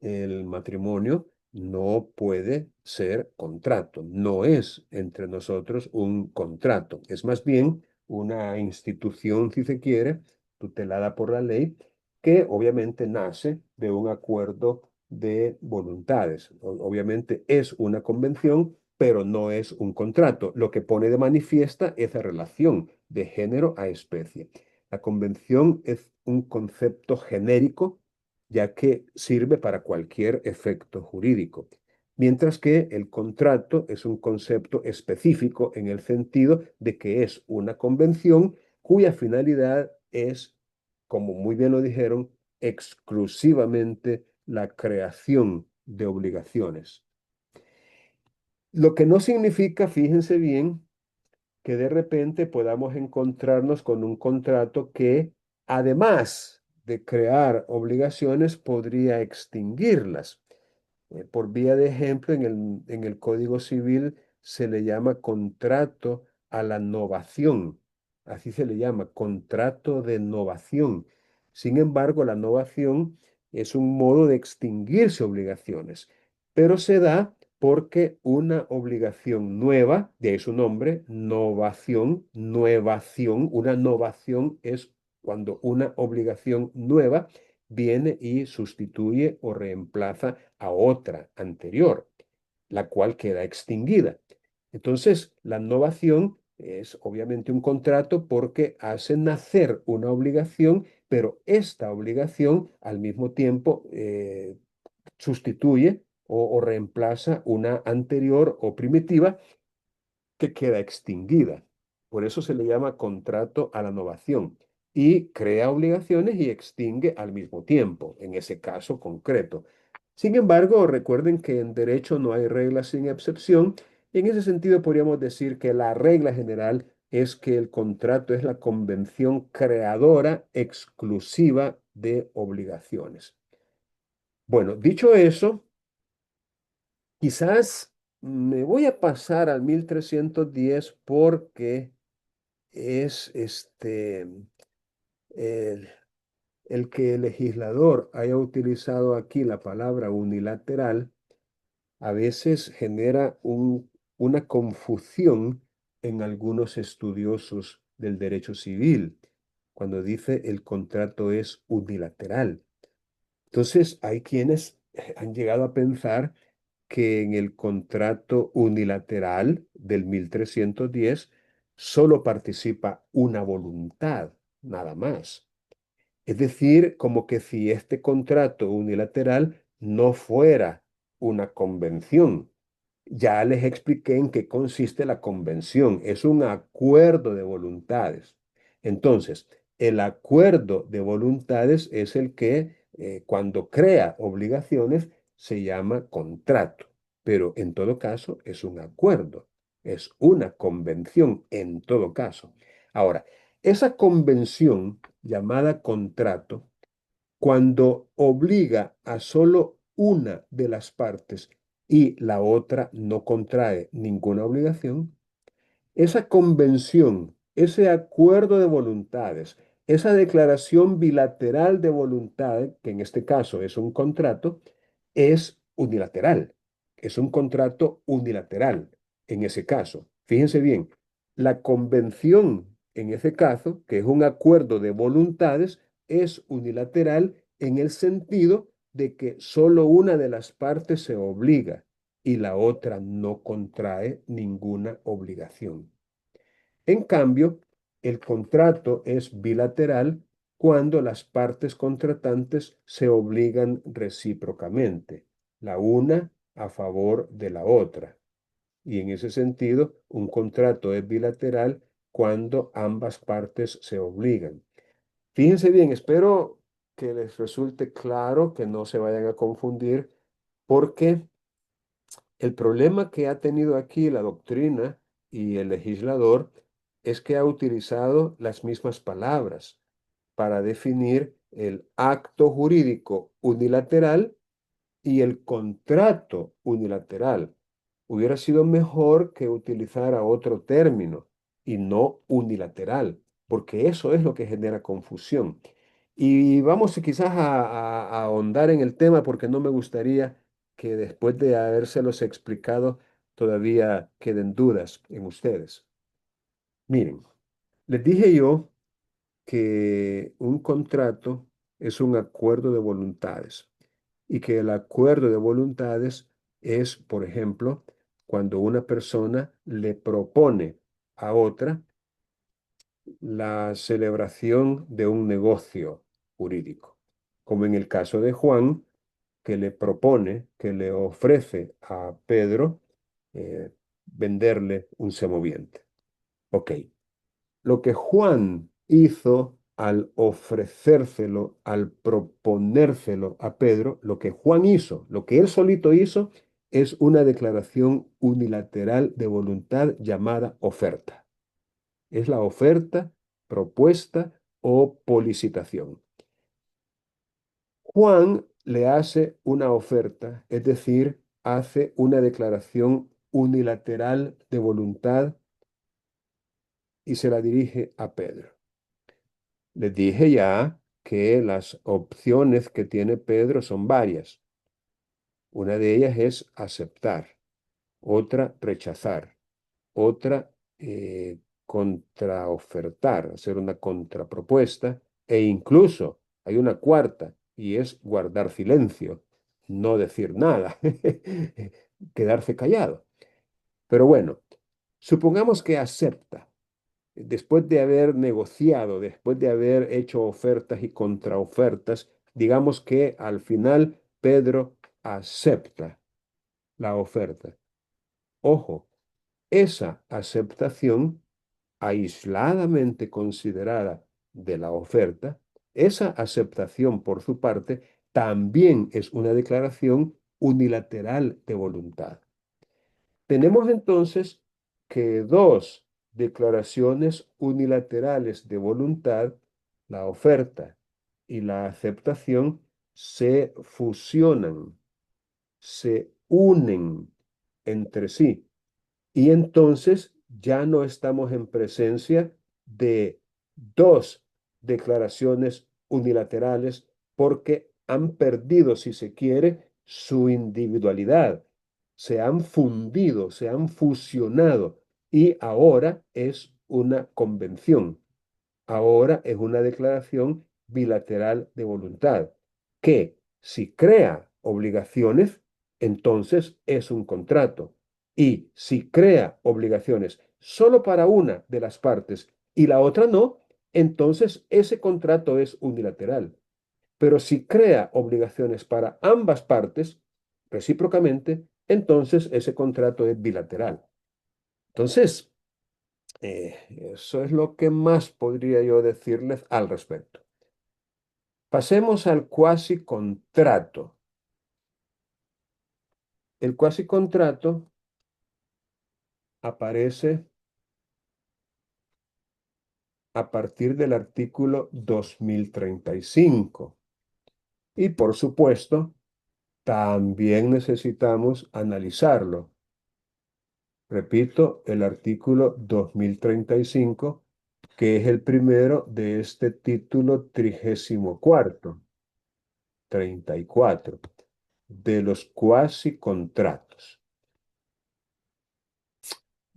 el matrimonio no puede ser contrato, no es entre nosotros un contrato, es más bien una institución, si se quiere, tutelada por la ley, que obviamente nace de un acuerdo de voluntades. Obviamente es una convención, pero no es un contrato, lo que pone de manifiesta esa relación de género a especie. La convención es un concepto genérico ya que sirve para cualquier efecto jurídico, mientras que el contrato es un concepto específico en el sentido de que es una convención cuya finalidad es, como muy bien lo dijeron, exclusivamente la creación de obligaciones. Lo que no significa, fíjense bien, que de repente podamos encontrarnos con un contrato que, además de crear obligaciones, podría extinguirlas. Por vía de ejemplo, en el Código Civil se le llama contrato a la novación. Así se le llama, contrato de novación. Sin embargo, la novación es un modo de extinguirse obligaciones, pero se da porque una obligación nueva, de ahí su nombre, novación, nuevación, una novación es cuando una obligación nueva viene y sustituye o reemplaza a otra anterior, la cual queda extinguida. Entonces, la novación es obviamente un contrato porque hace nacer una obligación, pero esta obligación al mismo tiempo sustituye o reemplaza una anterior o primitiva que queda extinguida. Por eso se le llama contrato a la novación y crea obligaciones y extingue al mismo tiempo, en ese caso concreto. Sin embargo, recuerden que en derecho no hay reglas sin excepción. Y en ese sentido podríamos decir que la regla general es que el contrato es la convención creadora exclusiva de obligaciones. Bueno, dicho eso, quizás me voy a pasar al 1310 porque es el, el que el legislador haya utilizado aquí la palabra unilateral a veces genera una confusión en algunos estudiosos del derecho civil cuando dice el contrato es unilateral. Entonces, hay quienes han llegado a pensar que en el contrato unilateral del 1310 solo participa una voluntad, nada más. Es decir, como que si este contrato unilateral no fuera una convención. Ya les expliqué en qué consiste la convención. Es un acuerdo de voluntades. Entonces, el acuerdo de voluntades es el que cuando crea obligaciones se llama contrato, pero en todo caso es un acuerdo, es una convención en todo caso. Ahora, esa convención llamada contrato, cuando obliga a solo una de las partes y la otra no contrae ninguna obligación, esa convención, ese acuerdo de voluntades, esa declaración bilateral de voluntad, que en este caso es un contrato, es unilateral. Es un contrato unilateral en ese caso. Fíjense bien, la convención en ese caso, que es un acuerdo de voluntades, es unilateral en el sentido de que solo una de las partes se obliga y la otra no contrae ninguna obligación. En cambio, el contrato es bilateral cuando las partes contratantes se obligan recíprocamente, la una a favor de la otra. Y en ese sentido, un contrato es bilateral cuando ambas partes se obligan. Fíjense bien, espero que les resulte claro, que no se vayan a confundir, porque el problema que ha tenido aquí la doctrina y el legislador es que ha utilizado las mismas palabras para definir el acto jurídico unilateral y el contrato unilateral. Hubiera sido mejor que utilizara otro término y no unilateral, porque eso es lo que genera confusión. Y vamos quizás a ahondar en el tema porque no me gustaría que después de habérselos explicado todavía queden dudas en ustedes. Miren, les dije yo que un contrato es un acuerdo de voluntades y que el acuerdo de voluntades es, por ejemplo, cuando una persona le propone a otra la celebración de un negocio jurídico, como en el caso de Juan, que le propone, que le ofrece a Pedro venderle un semoviente. Ok, lo que Juan hizo al ofrecérselo, al proponérselo a Pedro, lo que Juan hizo, lo que él solito hizo, es una declaración unilateral de voluntad llamada oferta. Es la oferta, propuesta o policitación. Juan le hace una oferta, es decir, hace una declaración unilateral de voluntad y se la dirige a Pedro. Les dije ya que las opciones que tiene Pedro son varias. Una de ellas es aceptar, otra rechazar, otra contraofertar, hacer una contrapropuesta, e incluso hay una cuarta y es guardar silencio, no decir nada, quedarse callado. Pero bueno, supongamos que acepta. Después de haber negociado, después de haber hecho ofertas y contraofertas, digamos que al final Pedro acepta la oferta. Ojo, esa aceptación aisladamente considerada de la oferta, esa aceptación por su parte también es una declaración unilateral de voluntad. Tenemos entonces que dos declaraciones unilaterales de voluntad, la oferta y la aceptación, se fusionan, se unen entre sí. Y entonces ya no estamos en presencia de dos declaraciones unilaterales porque han perdido, si se quiere, su individualidad. Se han fundido, se han fusionado y ahora es una convención. Ahora es una declaración bilateral de voluntad que si crea obligaciones, entonces es un contrato. Y si crea obligaciones solo para una de las partes y la otra no, entonces ese contrato es unilateral. Pero si crea obligaciones para ambas partes, recíprocamente, entonces ese contrato es bilateral. Entonces, Eso es lo que más podría yo decirles al respecto. Pasemos al cuasi contrato. El cuasi contrato aparece a partir del artículo 2035. Y por supuesto, también necesitamos analizarlo. Repito, el artículo 2035, que es el primero de este título 34, 34, de los cuasi contratos.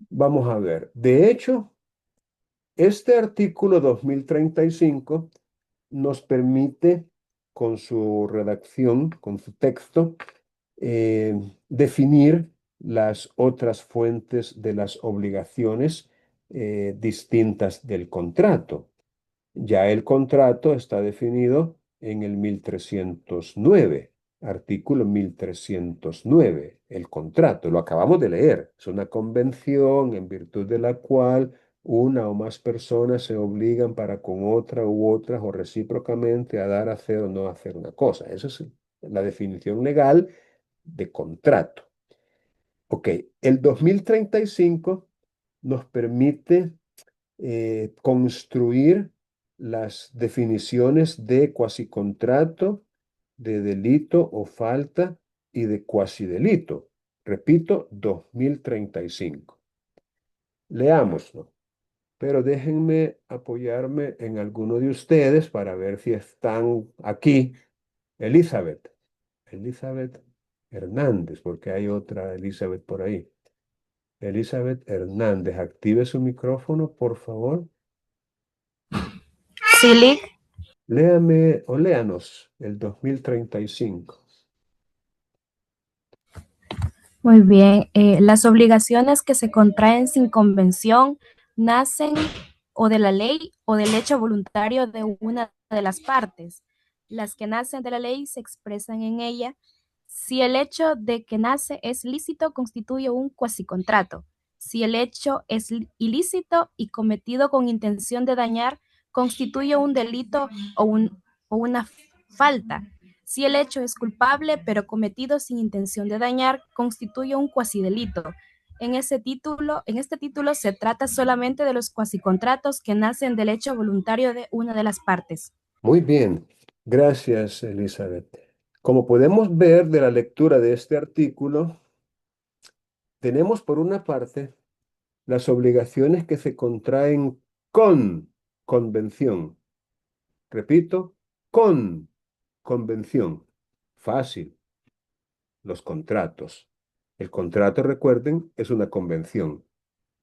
Vamos a ver. De hecho, este artículo 2035 nos permite, con su redacción, con su texto, definir las otras fuentes de las obligaciones distintas del contrato. Ya el contrato está definido en el 1309, artículo 1309, el contrato, lo acabamos de leer, es una convención en virtud de la cual una o más personas se obligan para con otra u otras o recíprocamente a dar, hacer o no hacer una cosa. Esa es la definición legal de contrato. Ok, el 2035 nos permite construir las definiciones de cuasicontrato, de delito o falta y de cuasidelito. Repito, 2035. Leámoslo, pero déjenme apoyarme en alguno de ustedes para ver si están aquí. Elizabeth, Elizabeth Hernández, porque hay otra Elizabeth por ahí. Elizabeth Hernández, active su micrófono, por favor. Sí, Lick. Léame o léanos el 2035. Muy bien. Las obligaciones que se contraen sin convención nacen o de la ley o del hecho voluntario de una de las partes. Las que nacen de la ley se expresan en ella. Si el hecho de que nace es lícito, constituye un cuasicontrato. Si el hecho es ilícito y cometido con intención de dañar, constituye un delito o una falta. Si el hecho es culpable, pero cometido sin intención de dañar, constituye un cuasidelito. En este título se trata solamente de los cuasicontratos que nacen del hecho voluntario de una de las partes. Muy bien, gracias Elizabeth. Como podemos ver de la lectura de este artículo, tenemos por una parte las obligaciones que se contraen con convención. Repito, con convención. Fácil, los contratos. El contrato, recuerden, es una convención.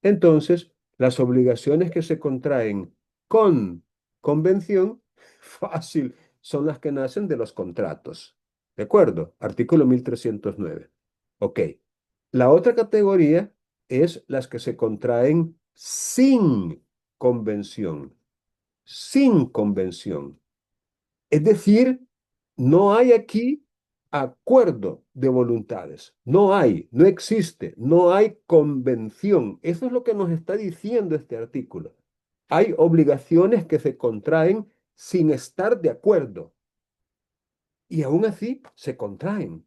Entonces, las obligaciones que se contraen con convención, fácil, son las que nacen de los contratos. ¿De acuerdo? Artículo 1309. Ok. La otra categoría es las que se contraen sin convención. Sin convención. Es decir, no hay aquí acuerdo de voluntades. No hay, no existe, no hay convención. Eso es lo que nos está diciendo este artículo. Hay obligaciones que se contraen sin estar de acuerdo. Y aún así se contraen.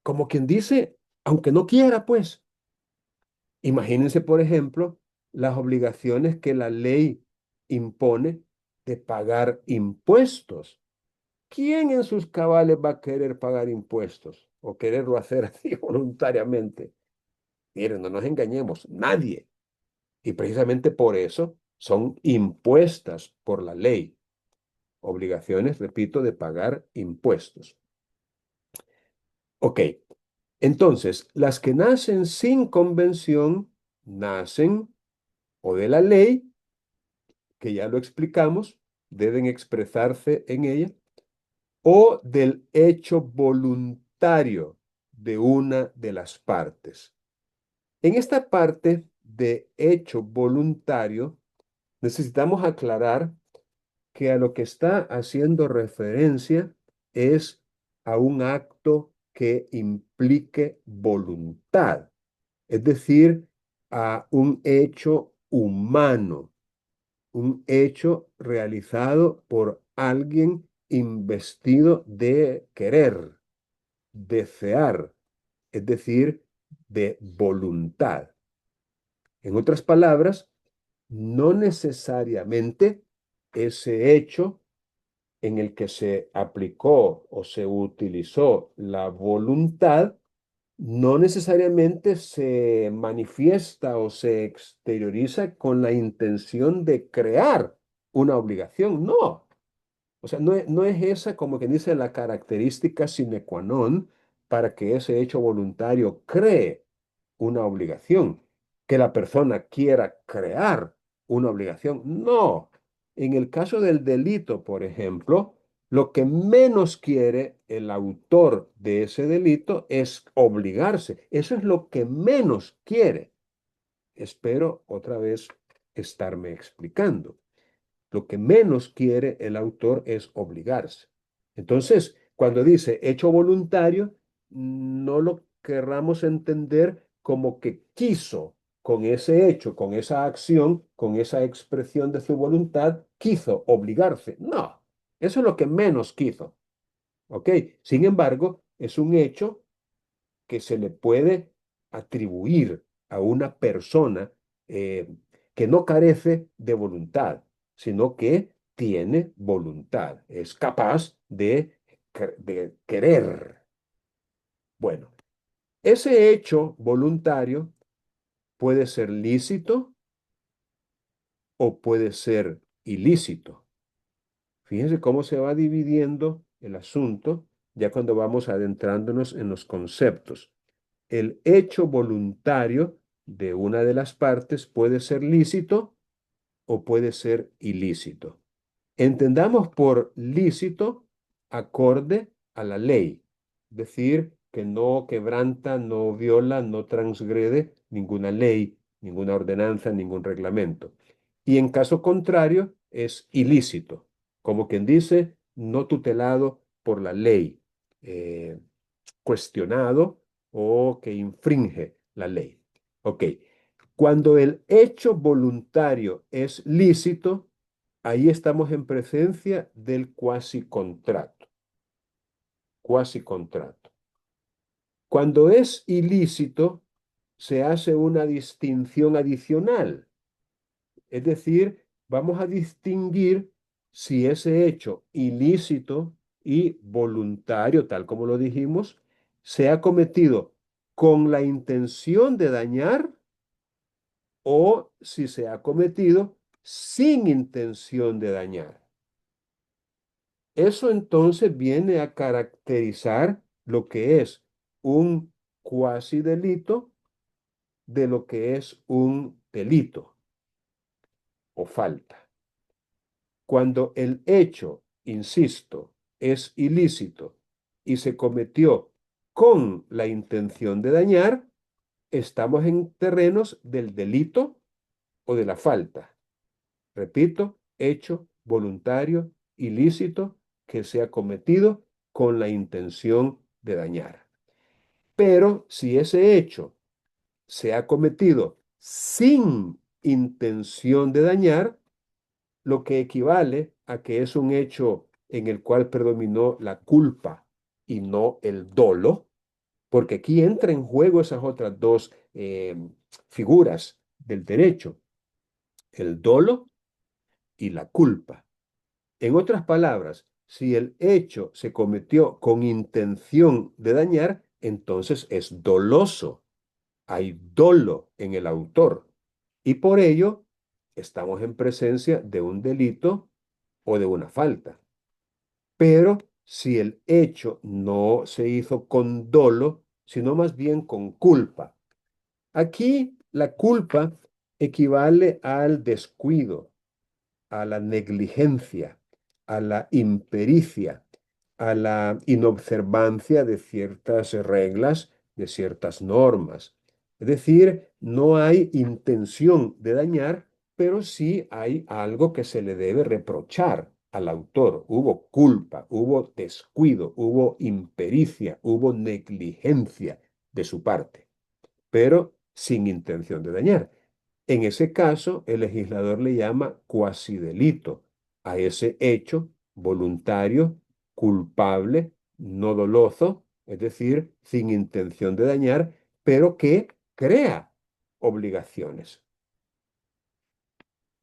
Como quien dice, aunque no quiera, pues. Imagínense, por ejemplo, las obligaciones que la ley impone de pagar impuestos. ¿Quién en sus cabales va a querer pagar impuestos o quererlo hacer así voluntariamente? Miren, no nos engañemos, nadie. Y precisamente por eso son impuestas por la ley. Obligaciones, repito, de pagar impuestos. Ok, entonces, las que nacen sin convención nacen o de la ley, que ya lo explicamos, deben expresarse en ella, o del hecho voluntario de una de las partes. En esta parte de hecho voluntario, necesitamos aclarar que a lo que está haciendo referencia es a un acto que implique voluntad, es decir, a un hecho humano, un hecho realizado por alguien investido de querer, desear, es decir, de voluntad. En otras palabras, no necesariamente ese hecho en el que se aplicó o se utilizó la voluntad no necesariamente se manifiesta o se exterioriza con la intención de crear una obligación, no. O sea, no es esa, como que dice, la característica sine qua non para que ese hecho voluntario cree una obligación, que la persona quiera crear una obligación. No. En el caso del delito, por ejemplo, lo que menos quiere el autor de ese delito es obligarse. Eso es lo que menos quiere. Espero otra vez estarme explicando. Lo que menos quiere el autor es obligarse. Entonces, cuando dice hecho voluntario, no lo querramos entender como que quiso con ese hecho, con esa acción, con esa expresión de su voluntad, quiso obligarse. No, eso es lo que menos quiso. ¿Ok? Sin embargo, es un hecho que se le puede atribuir a una persona eh, que no carece de voluntad, sino que tiene voluntad, es capaz de querer. Bueno, ese hecho voluntario puede ser lícito o puede ser ilícito. Fíjense cómo se va dividiendo el asunto ya cuando vamos adentrándonos en los conceptos. El hecho voluntario de una de las partes puede ser lícito o puede ser ilícito. Entendamos por lícito acorde a la ley, es decir, que no quebranta, no viola, no transgrede ninguna ley, ninguna ordenanza, ningún reglamento. Y en caso contrario, es ilícito, como quien dice, no tutelado por la ley, cuestionado o que infringe la ley. Ok, cuando el hecho voluntario es lícito, ahí estamos en presencia del cuasi contrato. Cuasi contrato. Cuando es ilícito, se hace una distinción adicional. Es decir, vamos a distinguir si ese hecho ilícito y voluntario, tal como lo dijimos, se ha cometido con la intención de dañar o si se ha cometido sin intención de dañar. Eso entonces viene a caracterizar lo que es un cuasi delito de lo que es un delito o falta. Cuando el hecho, insisto, es ilícito y se cometió con la intención de dañar, estamos en terrenos del delito o de la falta. Repito, hecho voluntario, ilícito, que se ha cometido con la intención de dañar. Pero si ese hecho se ha cometido sin intención de dañar, lo que equivale a que es un hecho en el cual predominó la culpa y no el dolo, porque aquí entra en juego esas otras dos figuras del derecho, el dolo y la culpa. En otras palabras, si el hecho se cometió con intención de dañar, entonces es doloso. Hay dolo en el autor. Y por ello estamos en presencia de un delito o de una falta. Pero si el hecho no se hizo con dolo, sino más bien con culpa. Aquí la culpa equivale al descuido, a la negligencia, a la impericia, a la inobservancia de ciertas reglas, de ciertas normas. Es decir, no hay intención de dañar, pero sí hay algo que se le debe reprochar al autor. Hubo culpa, hubo descuido, hubo impericia, hubo negligencia de su parte, pero sin intención de dañar. En ese caso, el legislador le llama cuasidelito a ese hecho voluntario, culpable, no doloso, es decir, sin intención de dañar, pero que crea obligaciones.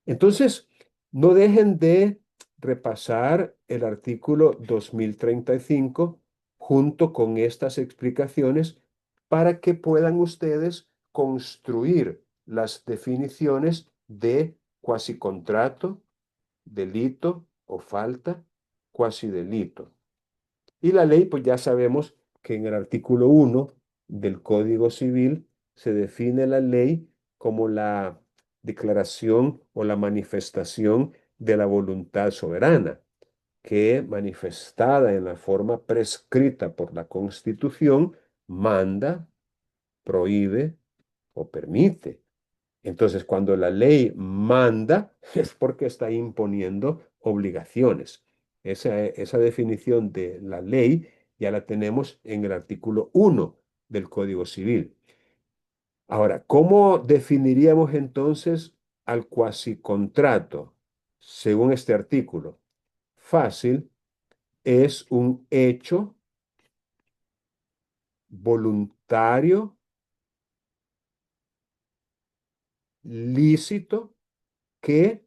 Entonces, no dejen de repasar el artículo 2035 junto con estas explicaciones para que puedan ustedes construir las definiciones de cuasicontrato, delito o falta, cuasidelito. Y la ley, pues ya sabemos que en el artículo 1 del Código Civil se define la ley como la declaración o la manifestación de la voluntad soberana, que manifestada en la forma prescrita por la Constitución, manda, prohíbe o permite. Entonces, cuando la ley manda, es porque está imponiendo obligaciones. Esa definición de la ley ya la tenemos en el artículo 1 del Código Civil. Ahora, ¿cómo definiríamos entonces al cuasicontrato según este artículo? Fácil, es un hecho voluntario, lícito, que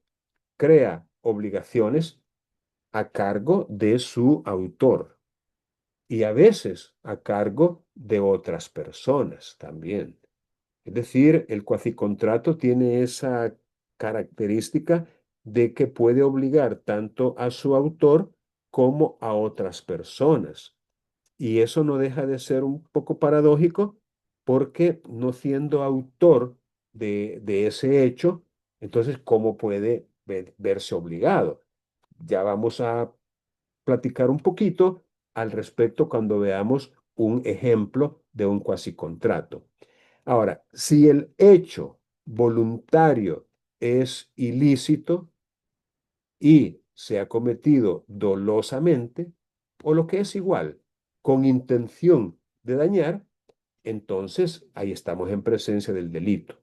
crea obligaciones a cargo de su autor y a veces a cargo de otras personas también. Es decir, el cuasicontrato tiene esa característica de que puede obligar tanto a su autor como a otras personas. Y eso no deja de ser un poco paradójico porque no siendo autor de ese hecho, entonces, ¿cómo puede verse obligado? Ya vamos a platicar un poquito al respecto cuando veamos un ejemplo de un cuasicontrato. Ahora, si el hecho voluntario es ilícito y se ha cometido dolosamente, o lo que es igual, con intención de dañar, entonces ahí estamos en presencia del delito.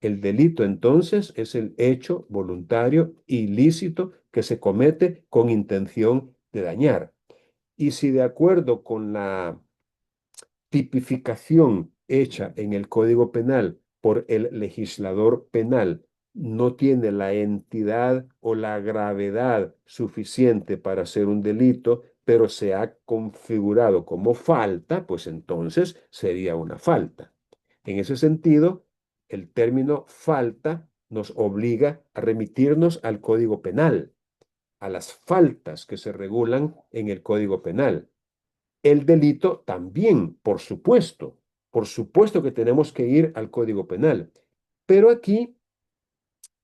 El delito entonces es el hecho voluntario ilícito que se comete con intención de dañar. Y si de acuerdo con la tipificación hecha en el Código Penal por el legislador penal no tiene la entidad o la gravedad suficiente para ser un delito, pero se ha configurado como falta, pues entonces sería una falta. En ese sentido, el término falta nos obliga a remitirnos al Código Penal, a las faltas que se regulan en el Código Penal. El delito también, por supuesto que tenemos que ir al Código Penal, pero aquí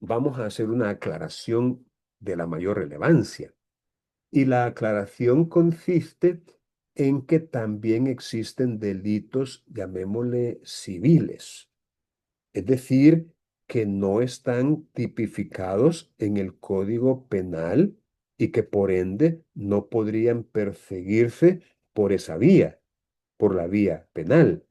vamos a hacer una aclaración de la mayor relevancia. Y la aclaración consiste en que también existen delitos, llamémosle civiles, es decir, que no están tipificados en el Código Penal y que por ende no podrían perseguirse por esa vía, por la vía penal.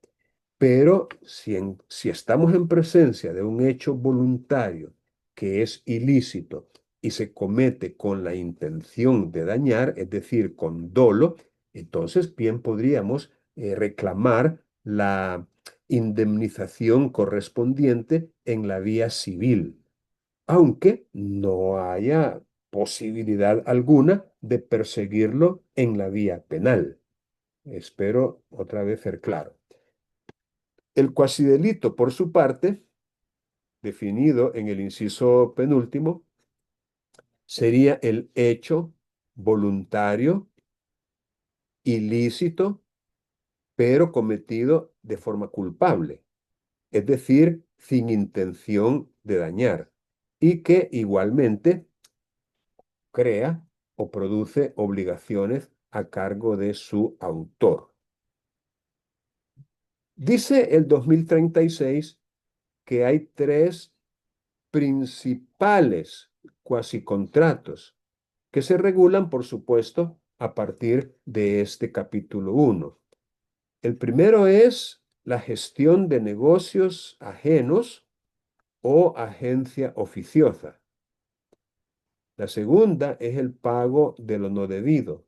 Pero si estamos en presencia de un hecho voluntario que es ilícito y se comete con la intención de dañar, es decir, con dolo, entonces bien podríamos reclamar la indemnización correspondiente en la vía civil, aunque no haya posibilidad alguna de perseguirlo en la vía penal. Espero otra vez ser claro. El cuasidelito, por su parte, definido en el inciso penúltimo, sería el hecho voluntario, ilícito, pero cometido de forma culpable, es decir, sin intención de dañar, y que igualmente crea o produce obligaciones a cargo de su autor. Dice el 2036 que hay tres principales cuasicontratos que se regulan, por supuesto, a partir de este capítulo 1. El primero es la gestión de negocios ajenos o agencia oficiosa. La segunda es el pago de lo no debido.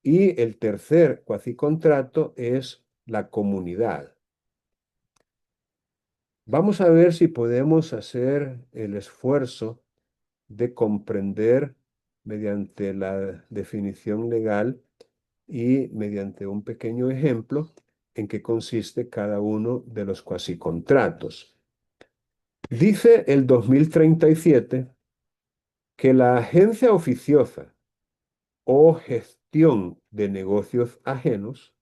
Y el tercer cuasicontrato es la comunidad. Vamos a ver si podemos hacer el esfuerzo de comprender mediante la definición legal y mediante un pequeño ejemplo en qué consiste cada uno de los cuasicontratos. Dice el 2037 que la agencia oficiosa o gestión de negocios ajenos,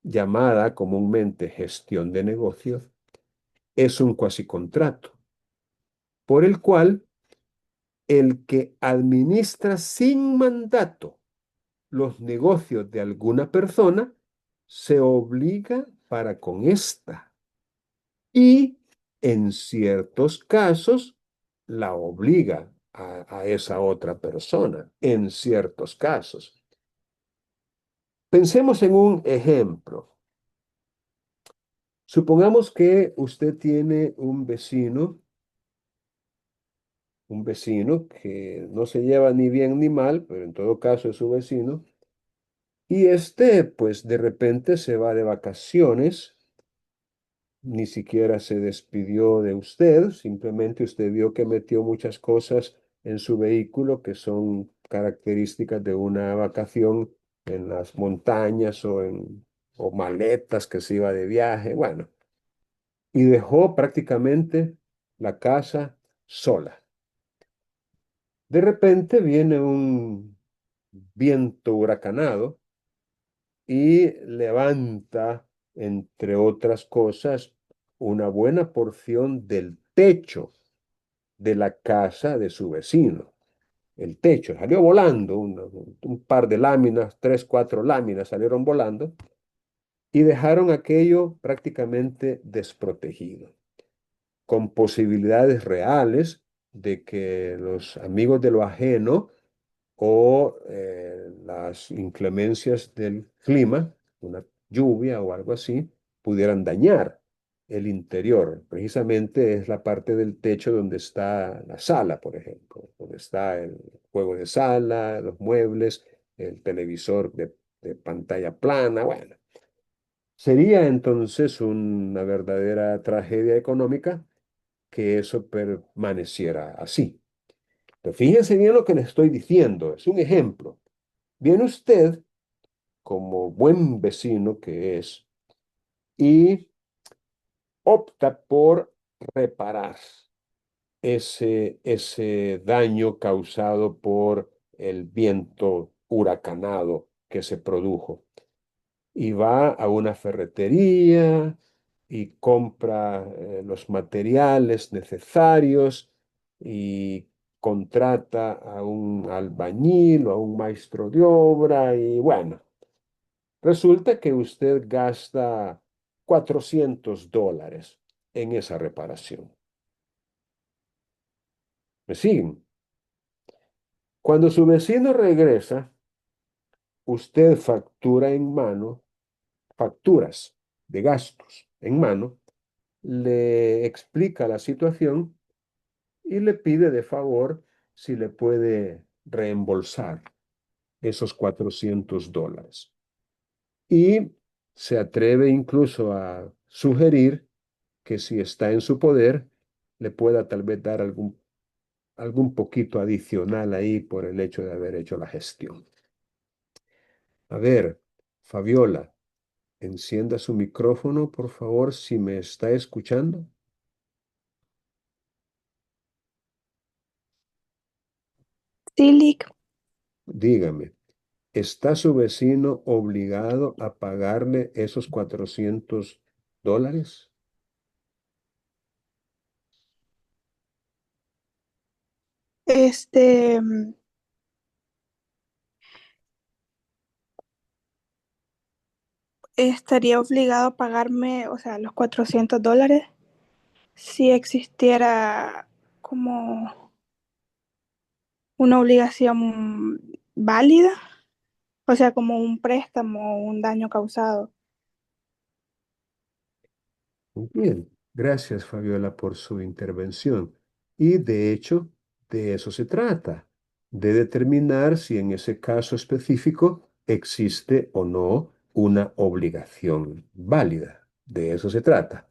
llamada comúnmente gestión de negocios, es un cuasicontrato, por el cual el que administra sin mandato los negocios de alguna persona se obliga para con ésta y en ciertos casos la obliga a esa otra persona, en ciertos casos. Pensemos en un ejemplo. Supongamos que usted tiene un vecino que no se lleva ni bien ni mal, pero en todo caso es su vecino, y este pues de repente se va de vacaciones, ni siquiera se despidió de usted, simplemente usted vio que metió muchas cosas en su vehículo que son características de una vacación en las montañas o maletas que se iba de viaje, bueno, y dejó prácticamente la casa sola. De repente viene un viento huracanado y levanta, entre otras cosas, una buena porción del techo de la casa de su vecino. El techo salió volando, un par de láminas, tres, cuatro láminas salieron volando y dejaron aquello prácticamente desprotegido, con posibilidades reales de que los amigos de lo ajeno o las inclemencias del clima, una lluvia o algo así, pudieran dañar el interior. Precisamente es la parte del techo donde está la sala, por ejemplo, donde está el juego de sala, los muebles, el televisor de pantalla plana, bueno. Sería entonces una verdadera tragedia económica que eso permaneciera así. Pero fíjense bien lo que le estoy diciendo, es un ejemplo. Viene usted, como buen vecino que es, y opta por reparar ese daño causado por el viento huracanado que se produjo. Y va a una ferretería y compra los materiales necesarios y contrata a un albañil o a un maestro de obra y bueno, resulta que usted gasta $400 en esa reparación. ¿Me siguen? Cuando su vecino regresa, usted factura en mano, facturas de gastos en mano, le explica la situación y le pide de favor si le puede reembolsar esos $400. Y se atreve incluso a sugerir que si está en su poder, le pueda tal vez dar algún poquito adicional ahí por el hecho de haber hecho la gestión. A ver, Fabiola, encienda su micrófono, por favor, si me está escuchando. Sí, Lick. Dígame, ¿está su vecino obligado a pagarle esos $400? Este, estaría obligado a pagarme, o sea, los $400 si existiera como una obligación válida, o sea, como un préstamo o un daño causado. Bien, Gracias, Fabiola, por su intervención. Y de hecho, de eso se trata, de determinar si en ese caso específico existe o no una obligación válida. De eso se trata.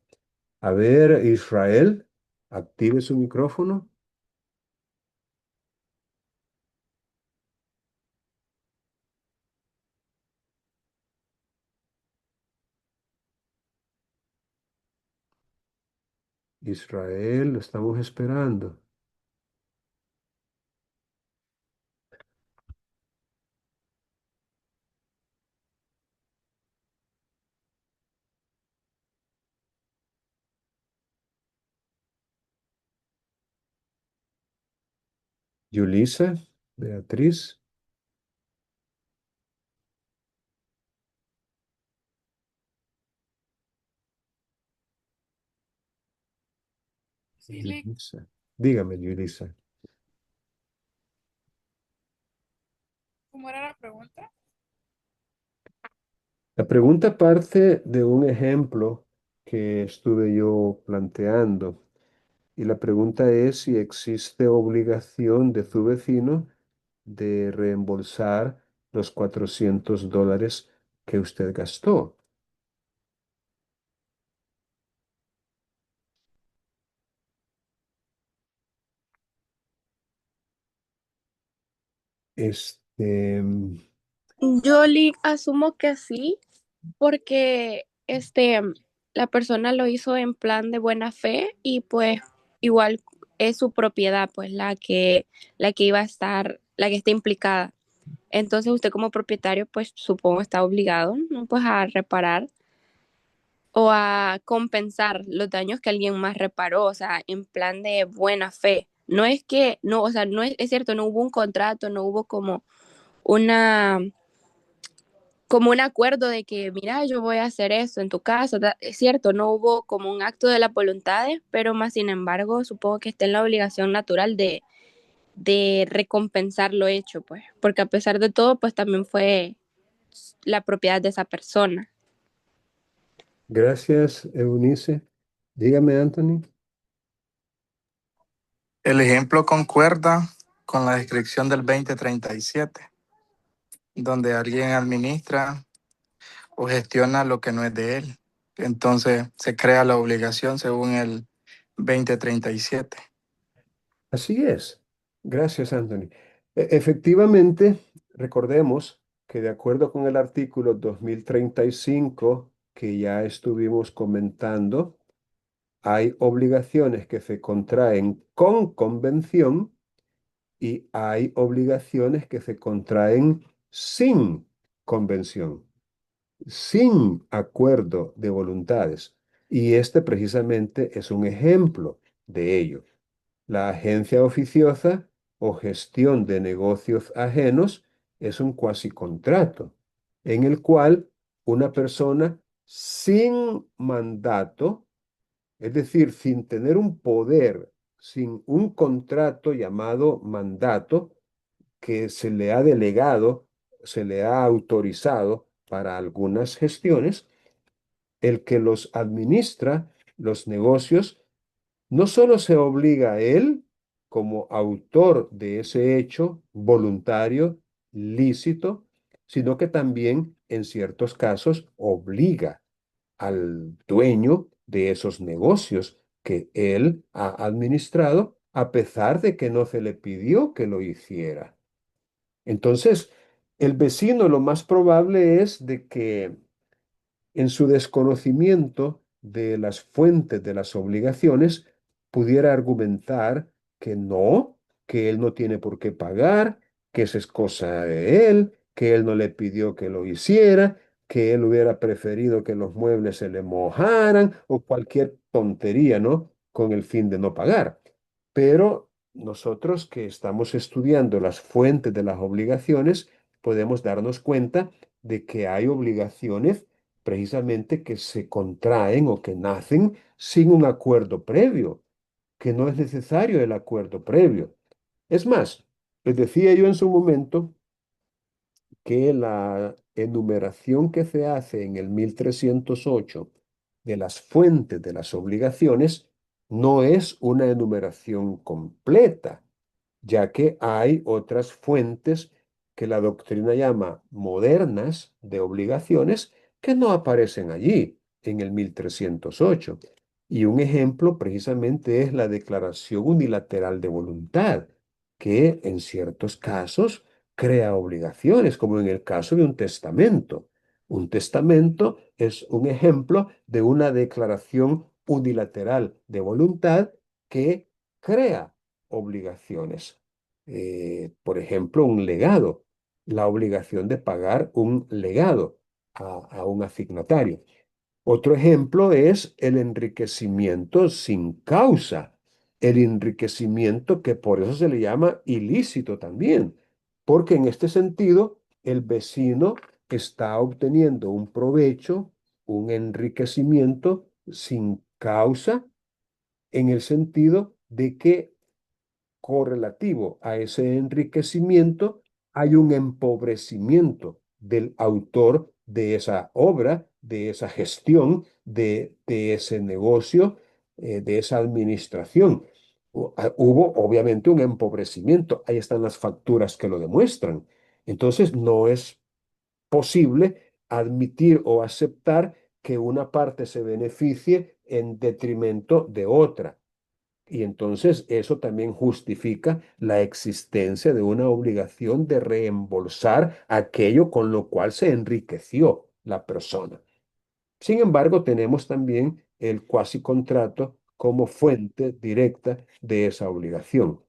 A ver, Israel, active su micrófono. Israel, lo estamos esperando. Yulisa, Beatriz. Sí, Yulisa. Dígame, Yulisa. ¿cómo era la pregunta? La pregunta parte de un ejemplo que estuve yo planteando y la pregunta es si existe obligación de su vecino de reembolsar los $400 que usted gastó. Este, Yo asumo que sí, porque la persona lo hizo en plan de buena fe y pues igual es su propiedad, pues la que iba a estar, la que está implicada. Entonces usted como propietario, pues supongo está obligado, ¿no? Pues a reparar o a compensar los daños que alguien más reparó, o sea, en plan de buena fe. No es que, no, o sea, no es cierto, no hubo un contrato, no hubo una, como un acuerdo de que, mira, yo voy a hacer esto en tu casa. Es cierto, no hubo como un acto de las voluntades, pero más sin embargo, supongo que está en la obligación natural de recompensar lo hecho, pues, porque a pesar de todo, pues también fue la propiedad de esa persona. gracias, Eunice. Dígame, Anthony. El ejemplo concuerda con la descripción del 2037, donde alguien administra o gestiona lo que no es de él. Entonces se crea la obligación según el 2037. Así es. Gracias, Anthony. Efectivamente, recordemos que de acuerdo con el artículo 2035 que ya estuvimos comentando, hay obligaciones que se contraen con convención y hay obligaciones que se contraen sin convención, sin acuerdo de voluntades. Y este precisamente es un ejemplo de ello. La agencia oficiosa o gestión de negocios ajenos es un cuasicontrato en el cual una persona sin mandato, es decir, sin tener un poder, sin un contrato llamado mandato que se le ha delegado, se le ha autorizado para algunas gestiones, el que los administra, los negocios, no solo se obliga a él como autor de ese hecho voluntario, lícito, sino que también en ciertos casos obliga al dueño de esos negocios que él ha administrado, a pesar de que no se le pidió que lo hiciera. Entonces, el vecino lo más probable es de que en su desconocimiento de las fuentes de las obligaciones, pudiera argumentar que no, que él no tiene por qué pagar, que esa es cosa de él, que él no le pidió que lo hiciera, que él hubiera preferido que los muebles se le mojaran o cualquier tontería, ¿no? Con el fin de no pagar. Pero nosotros que estamos estudiando las fuentes de las obligaciones, podemos darnos cuenta de que hay obligaciones precisamente que se contraen o que nacen sin un acuerdo previo, que no es necesario el acuerdo previo. Es más, les decía yo en su momento que la enumeración que se hace en el 1308 de las fuentes de las obligaciones no es una enumeración completa, ya que hay otras fuentes que la doctrina llama modernas de obligaciones que no aparecen allí en el 1308. Y un ejemplo precisamente es la declaración unilateral de voluntad, que en ciertos casos crea obligaciones, como en el caso de un testamento. Un testamento es un ejemplo de una declaración unilateral de voluntad que crea obligaciones. Por ejemplo, un legado, la obligación de pagar un legado a un asignatario. Otro ejemplo es el enriquecimiento sin causa, el enriquecimiento que por eso se le llama ilícito también, porque en este sentido el vecino está obteniendo un provecho, un enriquecimiento sin causa, en el sentido de que correlativo a ese enriquecimiento hay un empobrecimiento del autor de esa obra, de esa gestión, de ese negocio, de esa administración. Hubo obviamente un empobrecimiento, ahí están las facturas que lo demuestran. Entonces no es posible admitir o aceptar que una parte se beneficie en detrimento de otra. Y entonces eso también justifica la existencia de una obligación de reembolsar aquello con lo cual se enriqueció la persona. Sin embargo, tenemos también el cuasi contrato como fuente directa de esa obligación.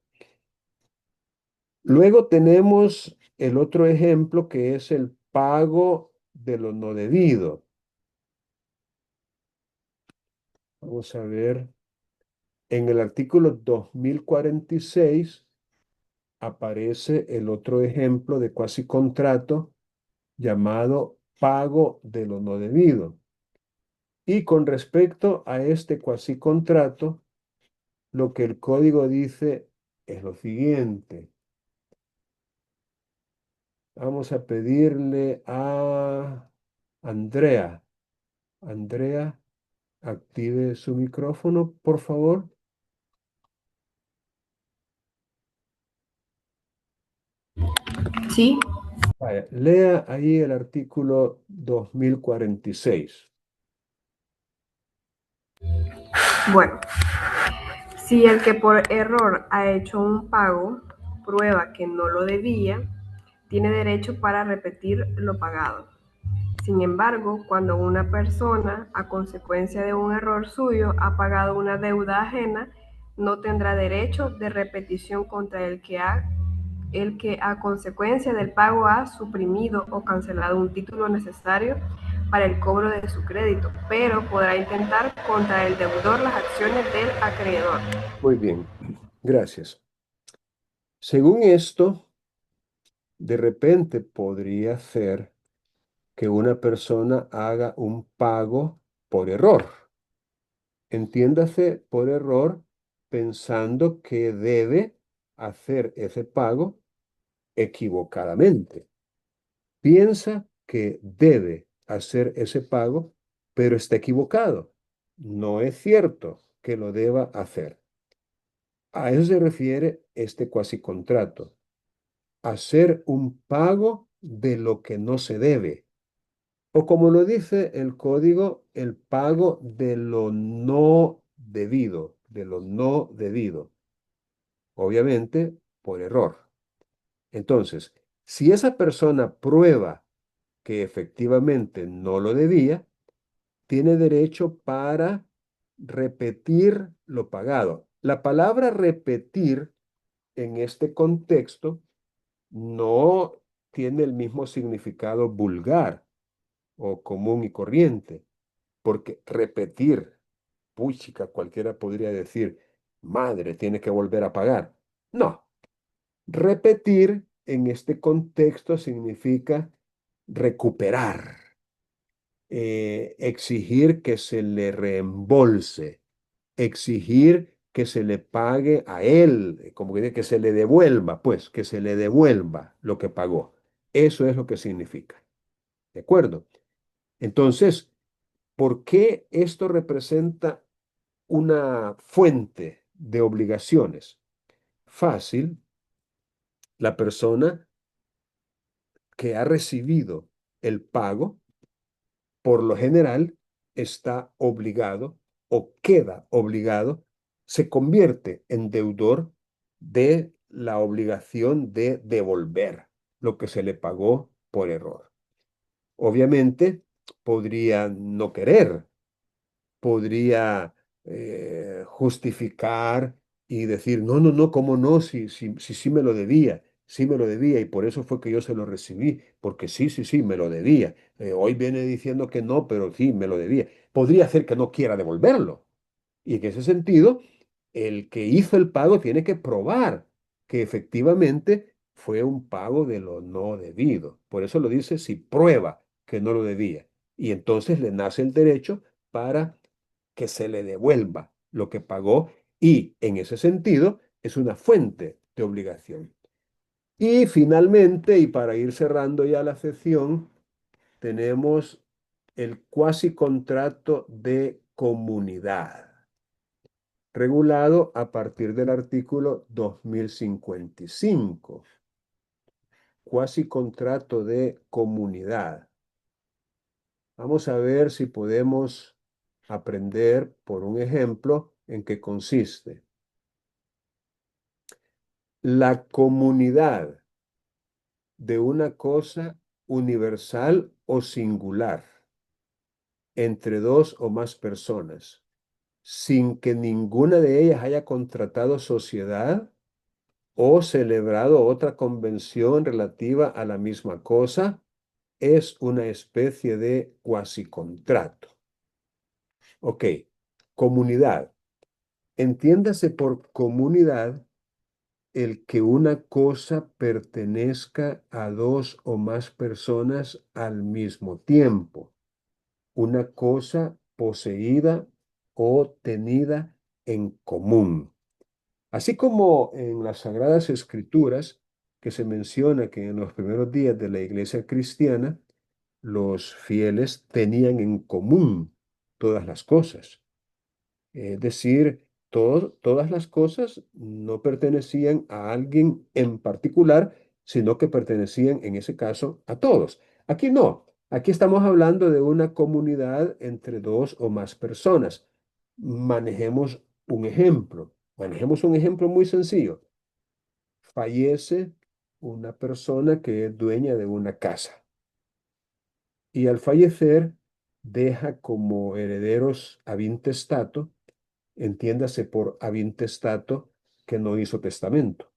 Luego tenemos el otro ejemplo que es el pago de lo no debido. Vamos a ver. En el artículo 2046 aparece el otro ejemplo de cuasi contrato llamado pago de lo no debido. Y con respecto a este cuasi contrato, lo que el código dice es lo siguiente. Vamos a pedirle a Andrea. Andrea, active su micrófono, por favor. Sí, Vaya, lea ahí el artículo 2046. bueno, si el que por error ha hecho un pago prueba que no lo debía, tiene derecho para repetir lo pagado. Sin embargo, cuando una persona, a consecuencia de un error suyo, ha pagado una deuda ajena, no tendrá derecho de repetición contra el que a consecuencia del pago ha suprimido o cancelado un título necesario para el cobro de su crédito, pero podrá intentar contra el deudor las acciones del acreedor. Muy bien, gracias. Según esto, de repente podría ser que una persona haga un pago por error. Entiéndase por error pensando que debe hacer ese pago equivocadamente. Piensa que debe hacer ese pago, pero está equivocado. No es cierto que lo deba hacer. A eso se refiere este cuasi contrato. Hacer un pago de lo que no se debe. O como lo dice el código, el pago de lo no debido, de lo no debido. Obviamente, por error. Entonces, si esa persona prueba que efectivamente no lo debía, tiene derecho para repetir lo pagado. La palabra repetir en este contexto no tiene el mismo significado vulgar o común y corriente, porque repetir, puchica, cualquiera podría decir, madre, tiene que volver a pagar. No, repetir en este contexto significa recuperar, exigir que se le reembolse, exigir que se le pague a él, como que se le devuelva, pues, que se le devuelva lo que pagó. Eso es lo que significa. ¿De acuerdo? Entonces, ¿por qué esto representa una fuente de obligaciones? Fácil, la persona que ha recibido el pago, por lo general, está obligado o queda obligado, se convierte en deudor de la obligación de devolver lo que se le pagó por error. Obviamente, podría no querer, podría justificar y decir, no, no, no, ¿cómo no? Sí me lo debía, sí me lo debía y por eso fue que yo se lo recibí, porque sí, me lo debía. Hoy viene diciendo que no, pero sí, me lo debía. Podría ser que no quiera devolverlo. Y en ese sentido, el que hizo el pago tiene que probar que efectivamente fue un pago de lo no debido. Por eso lo dice si prueba que no lo debía. Y entonces le nace el derecho para que se le devuelva lo que pagó y en ese sentido es una fuente de obligación. Y finalmente, y para ir cerrando ya la sección, tenemos el cuasi contrato de comunidad, regulado a partir del artículo 2055. Cuasi contrato de comunidad. Vamos a ver si podemos aprender por un ejemplo en qué consiste. La comunidad de una cosa universal o singular entre dos o más personas, sin que ninguna de ellas haya contratado sociedad o celebrado otra convención relativa a la misma cosa, es una especie de cuasicontrato. Ok, comunidad. Entiéndase por comunidad el que una cosa pertenezca a dos o más personas al mismo tiempo. Una cosa poseída o tenida en común. Así como en las Sagradas Escrituras, que se menciona que en los primeros días de la iglesia cristiana, los fieles tenían en común todas las cosas. Es decir, todas las cosas no pertenecían a alguien en particular, sino que pertenecían en ese caso a todos. Aquí no, aquí estamos hablando de una comunidad entre dos o más personas. Manejemos un ejemplo muy sencillo. Fallece una persona que es dueña de una casa y al fallecer deja como herederos ab intestato. Entiéndase por ab intestato que no hizo testamento.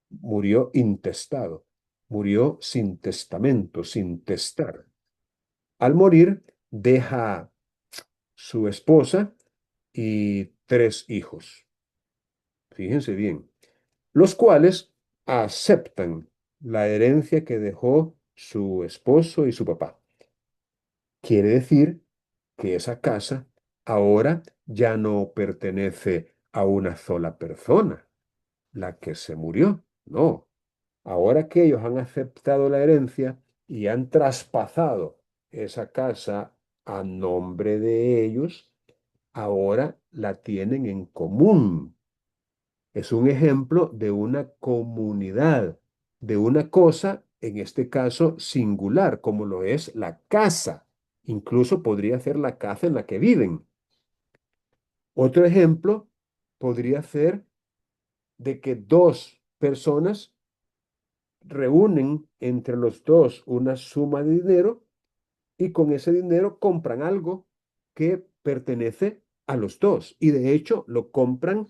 Murió intestado. Murió sin testamento, sin testar. Al morir, deja su esposa y 3 hijos. Fíjense bien. Los cuales aceptan la herencia que dejó su esposo y su papá. Quiere decir que esa casa ahora ya no pertenece a una sola persona, la que se murió. No. Ahora que ellos han aceptado la herencia y han traspasado esa casa a nombre de ellos, ahora la tienen en común. Es un ejemplo de una comunidad, de una cosa, en este caso singular, como lo es la casa. Incluso podría ser la casa en la que viven. Otro ejemplo podría ser de que 2 personas reúnen entre los dos una suma de dinero y con ese dinero compran algo que pertenece a los dos. Y de hecho lo compran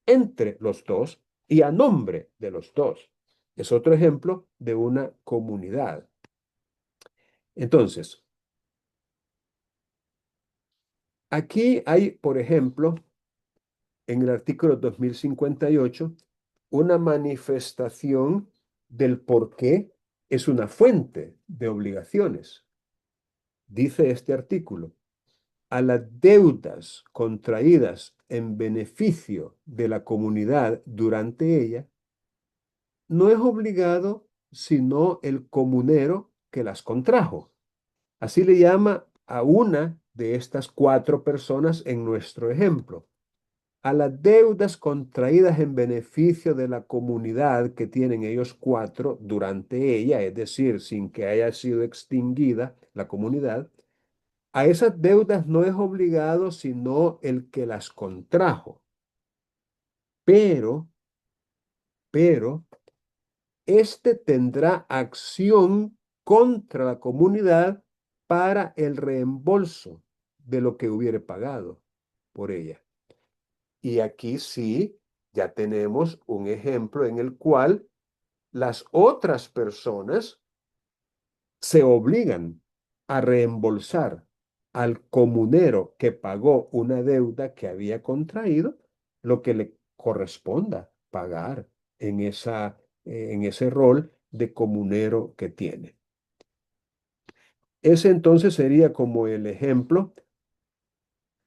entre los dos y a nombre de los dos. Es otro ejemplo de una comunidad. Entonces, aquí hay, por ejemplo, en el artículo 2058, una manifestación del por qué es una fuente de obligaciones. Dice este artículo, a las deudas contraídas en beneficio de la comunidad durante ella, no es obligado sino el comunero que las contrajo. Así le llama a una de estas cuatro personas en nuestro ejemplo. A las deudas contraídas en beneficio de la comunidad que tienen ellos cuatro durante ella, es decir, sin que haya sido extinguida la comunidad, a esas deudas no es obligado sino el que las contrajo. Pero, pero, éste tendrá acción contra la comunidad para el reembolso de lo que hubiere pagado por ella. Y aquí sí, ya tenemos un ejemplo en el cual las otras personas se obligan a reembolsar al comunero que pagó una deuda que había contraído lo que le corresponda pagar en ese rol de comunero que tiene. Ese entonces sería como el ejemplo.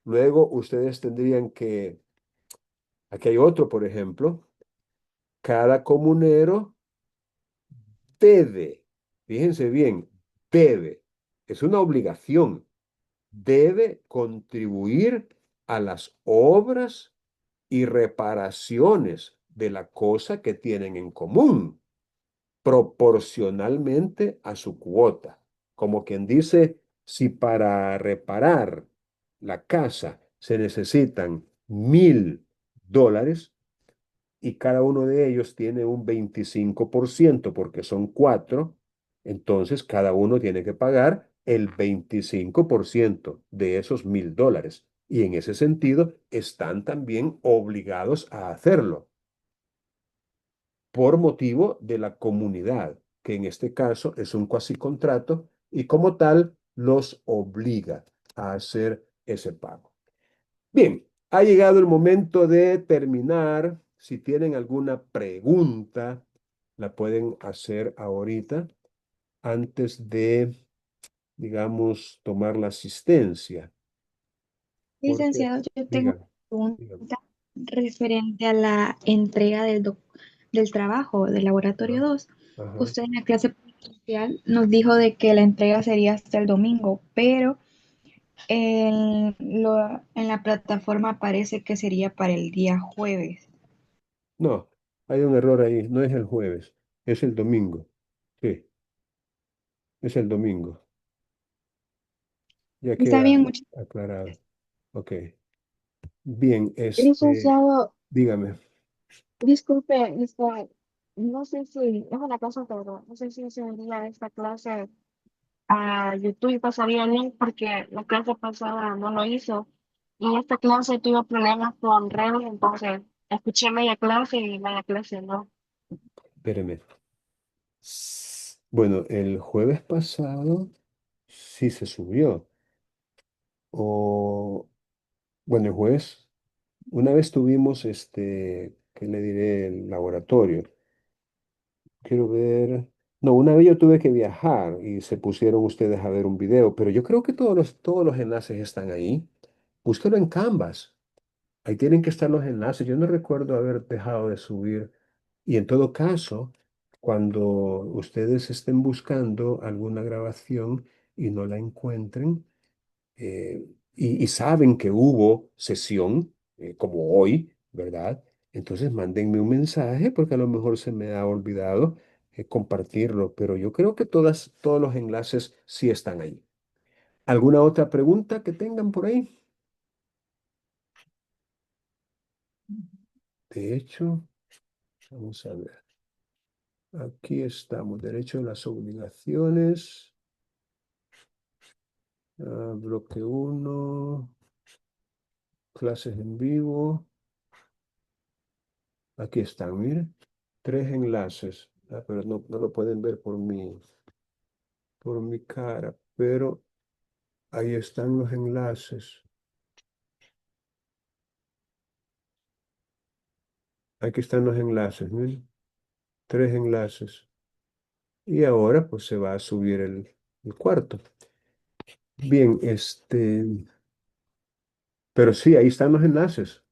Luego ustedes tendrían que, aquí hay otro, por ejemplo, cada comunero debe, fíjense bien, debe, es una obligación, debe contribuir a las obras y reparaciones de la cosa que tienen en común, proporcionalmente a su cuota. Como quien dice, si para reparar la casa se necesitan $1,000, y cada uno de ellos tiene un 25% porque son cuatro, entonces cada uno tiene que pagar el 25% de esos $1,000. Y en ese sentido están también obligados a hacerlo por motivo de la comunidad, que en este caso es un cuasi contrato y como tal los obliga a hacer ese pago. Bien, ha llegado el momento de terminar. Si tienen alguna pregunta, la pueden hacer ahorita antes de, digamos, tomar la asistencia. Porque, Licenciado, yo tengo dígame, una dígame. pregunta referente a la entrega del trabajo del laboratorio Ajá, 2. ajá. Usted en la clase inicial nos dijo de que la entrega sería hasta el domingo, pero en la plataforma parece que sería para el día jueves. No, hay un error ahí. No es el jueves, es el domingo. Sí, es el domingo. Ya Está queda bien, muchas aclarado. Ok. Bien, Licenciado, dígame. disculpe, no sé si es una clase, pero no sé si subiría esta clase a YouTube y pasaría el link porque la clase pasada no lo hizo. Y esta clase tuvo problemas con redes, entonces escuché media clase y media clase no. Espéreme. Bueno, el jueves pasado sí se subió. O, bueno, el jueves, una vez tuvimos ¿qué le diré? El laboratorio. Quiero ver. No, una vez yo tuve que viajar y se pusieron ustedes a ver un video, pero yo creo que todos los enlaces están ahí. Búsquelo en Canvas. Ahí tienen que estar los enlaces. Yo no recuerdo haber dejado de subir. Y en todo caso, cuando ustedes estén buscando alguna grabación y no la encuentren, y saben que hubo sesión, como hoy, ¿verdad? Entonces mándenme un mensaje porque a lo mejor se me ha olvidado compartirlo, pero yo creo que todos los enlaces sí están ahí. ¿Alguna otra pregunta que tengan por ahí? De hecho, vamos a ver. Aquí estamos, derecho de las obligaciones, bloque uno, clases en vivo. Aquí están, miren, 3 enlaces. Pero no lo pueden ver por mi cara, pero ahí están los enlaces. Aquí están los enlaces, miren, 3 enlaces. Y ahora pues se va a subir el cuarto. Bien, pero sí, ahí están los enlaces.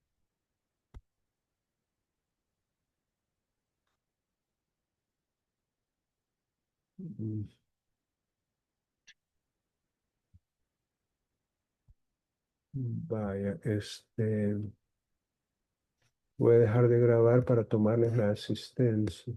Mm, Vaya, voy a dejar de grabar para tomarles la asistencia.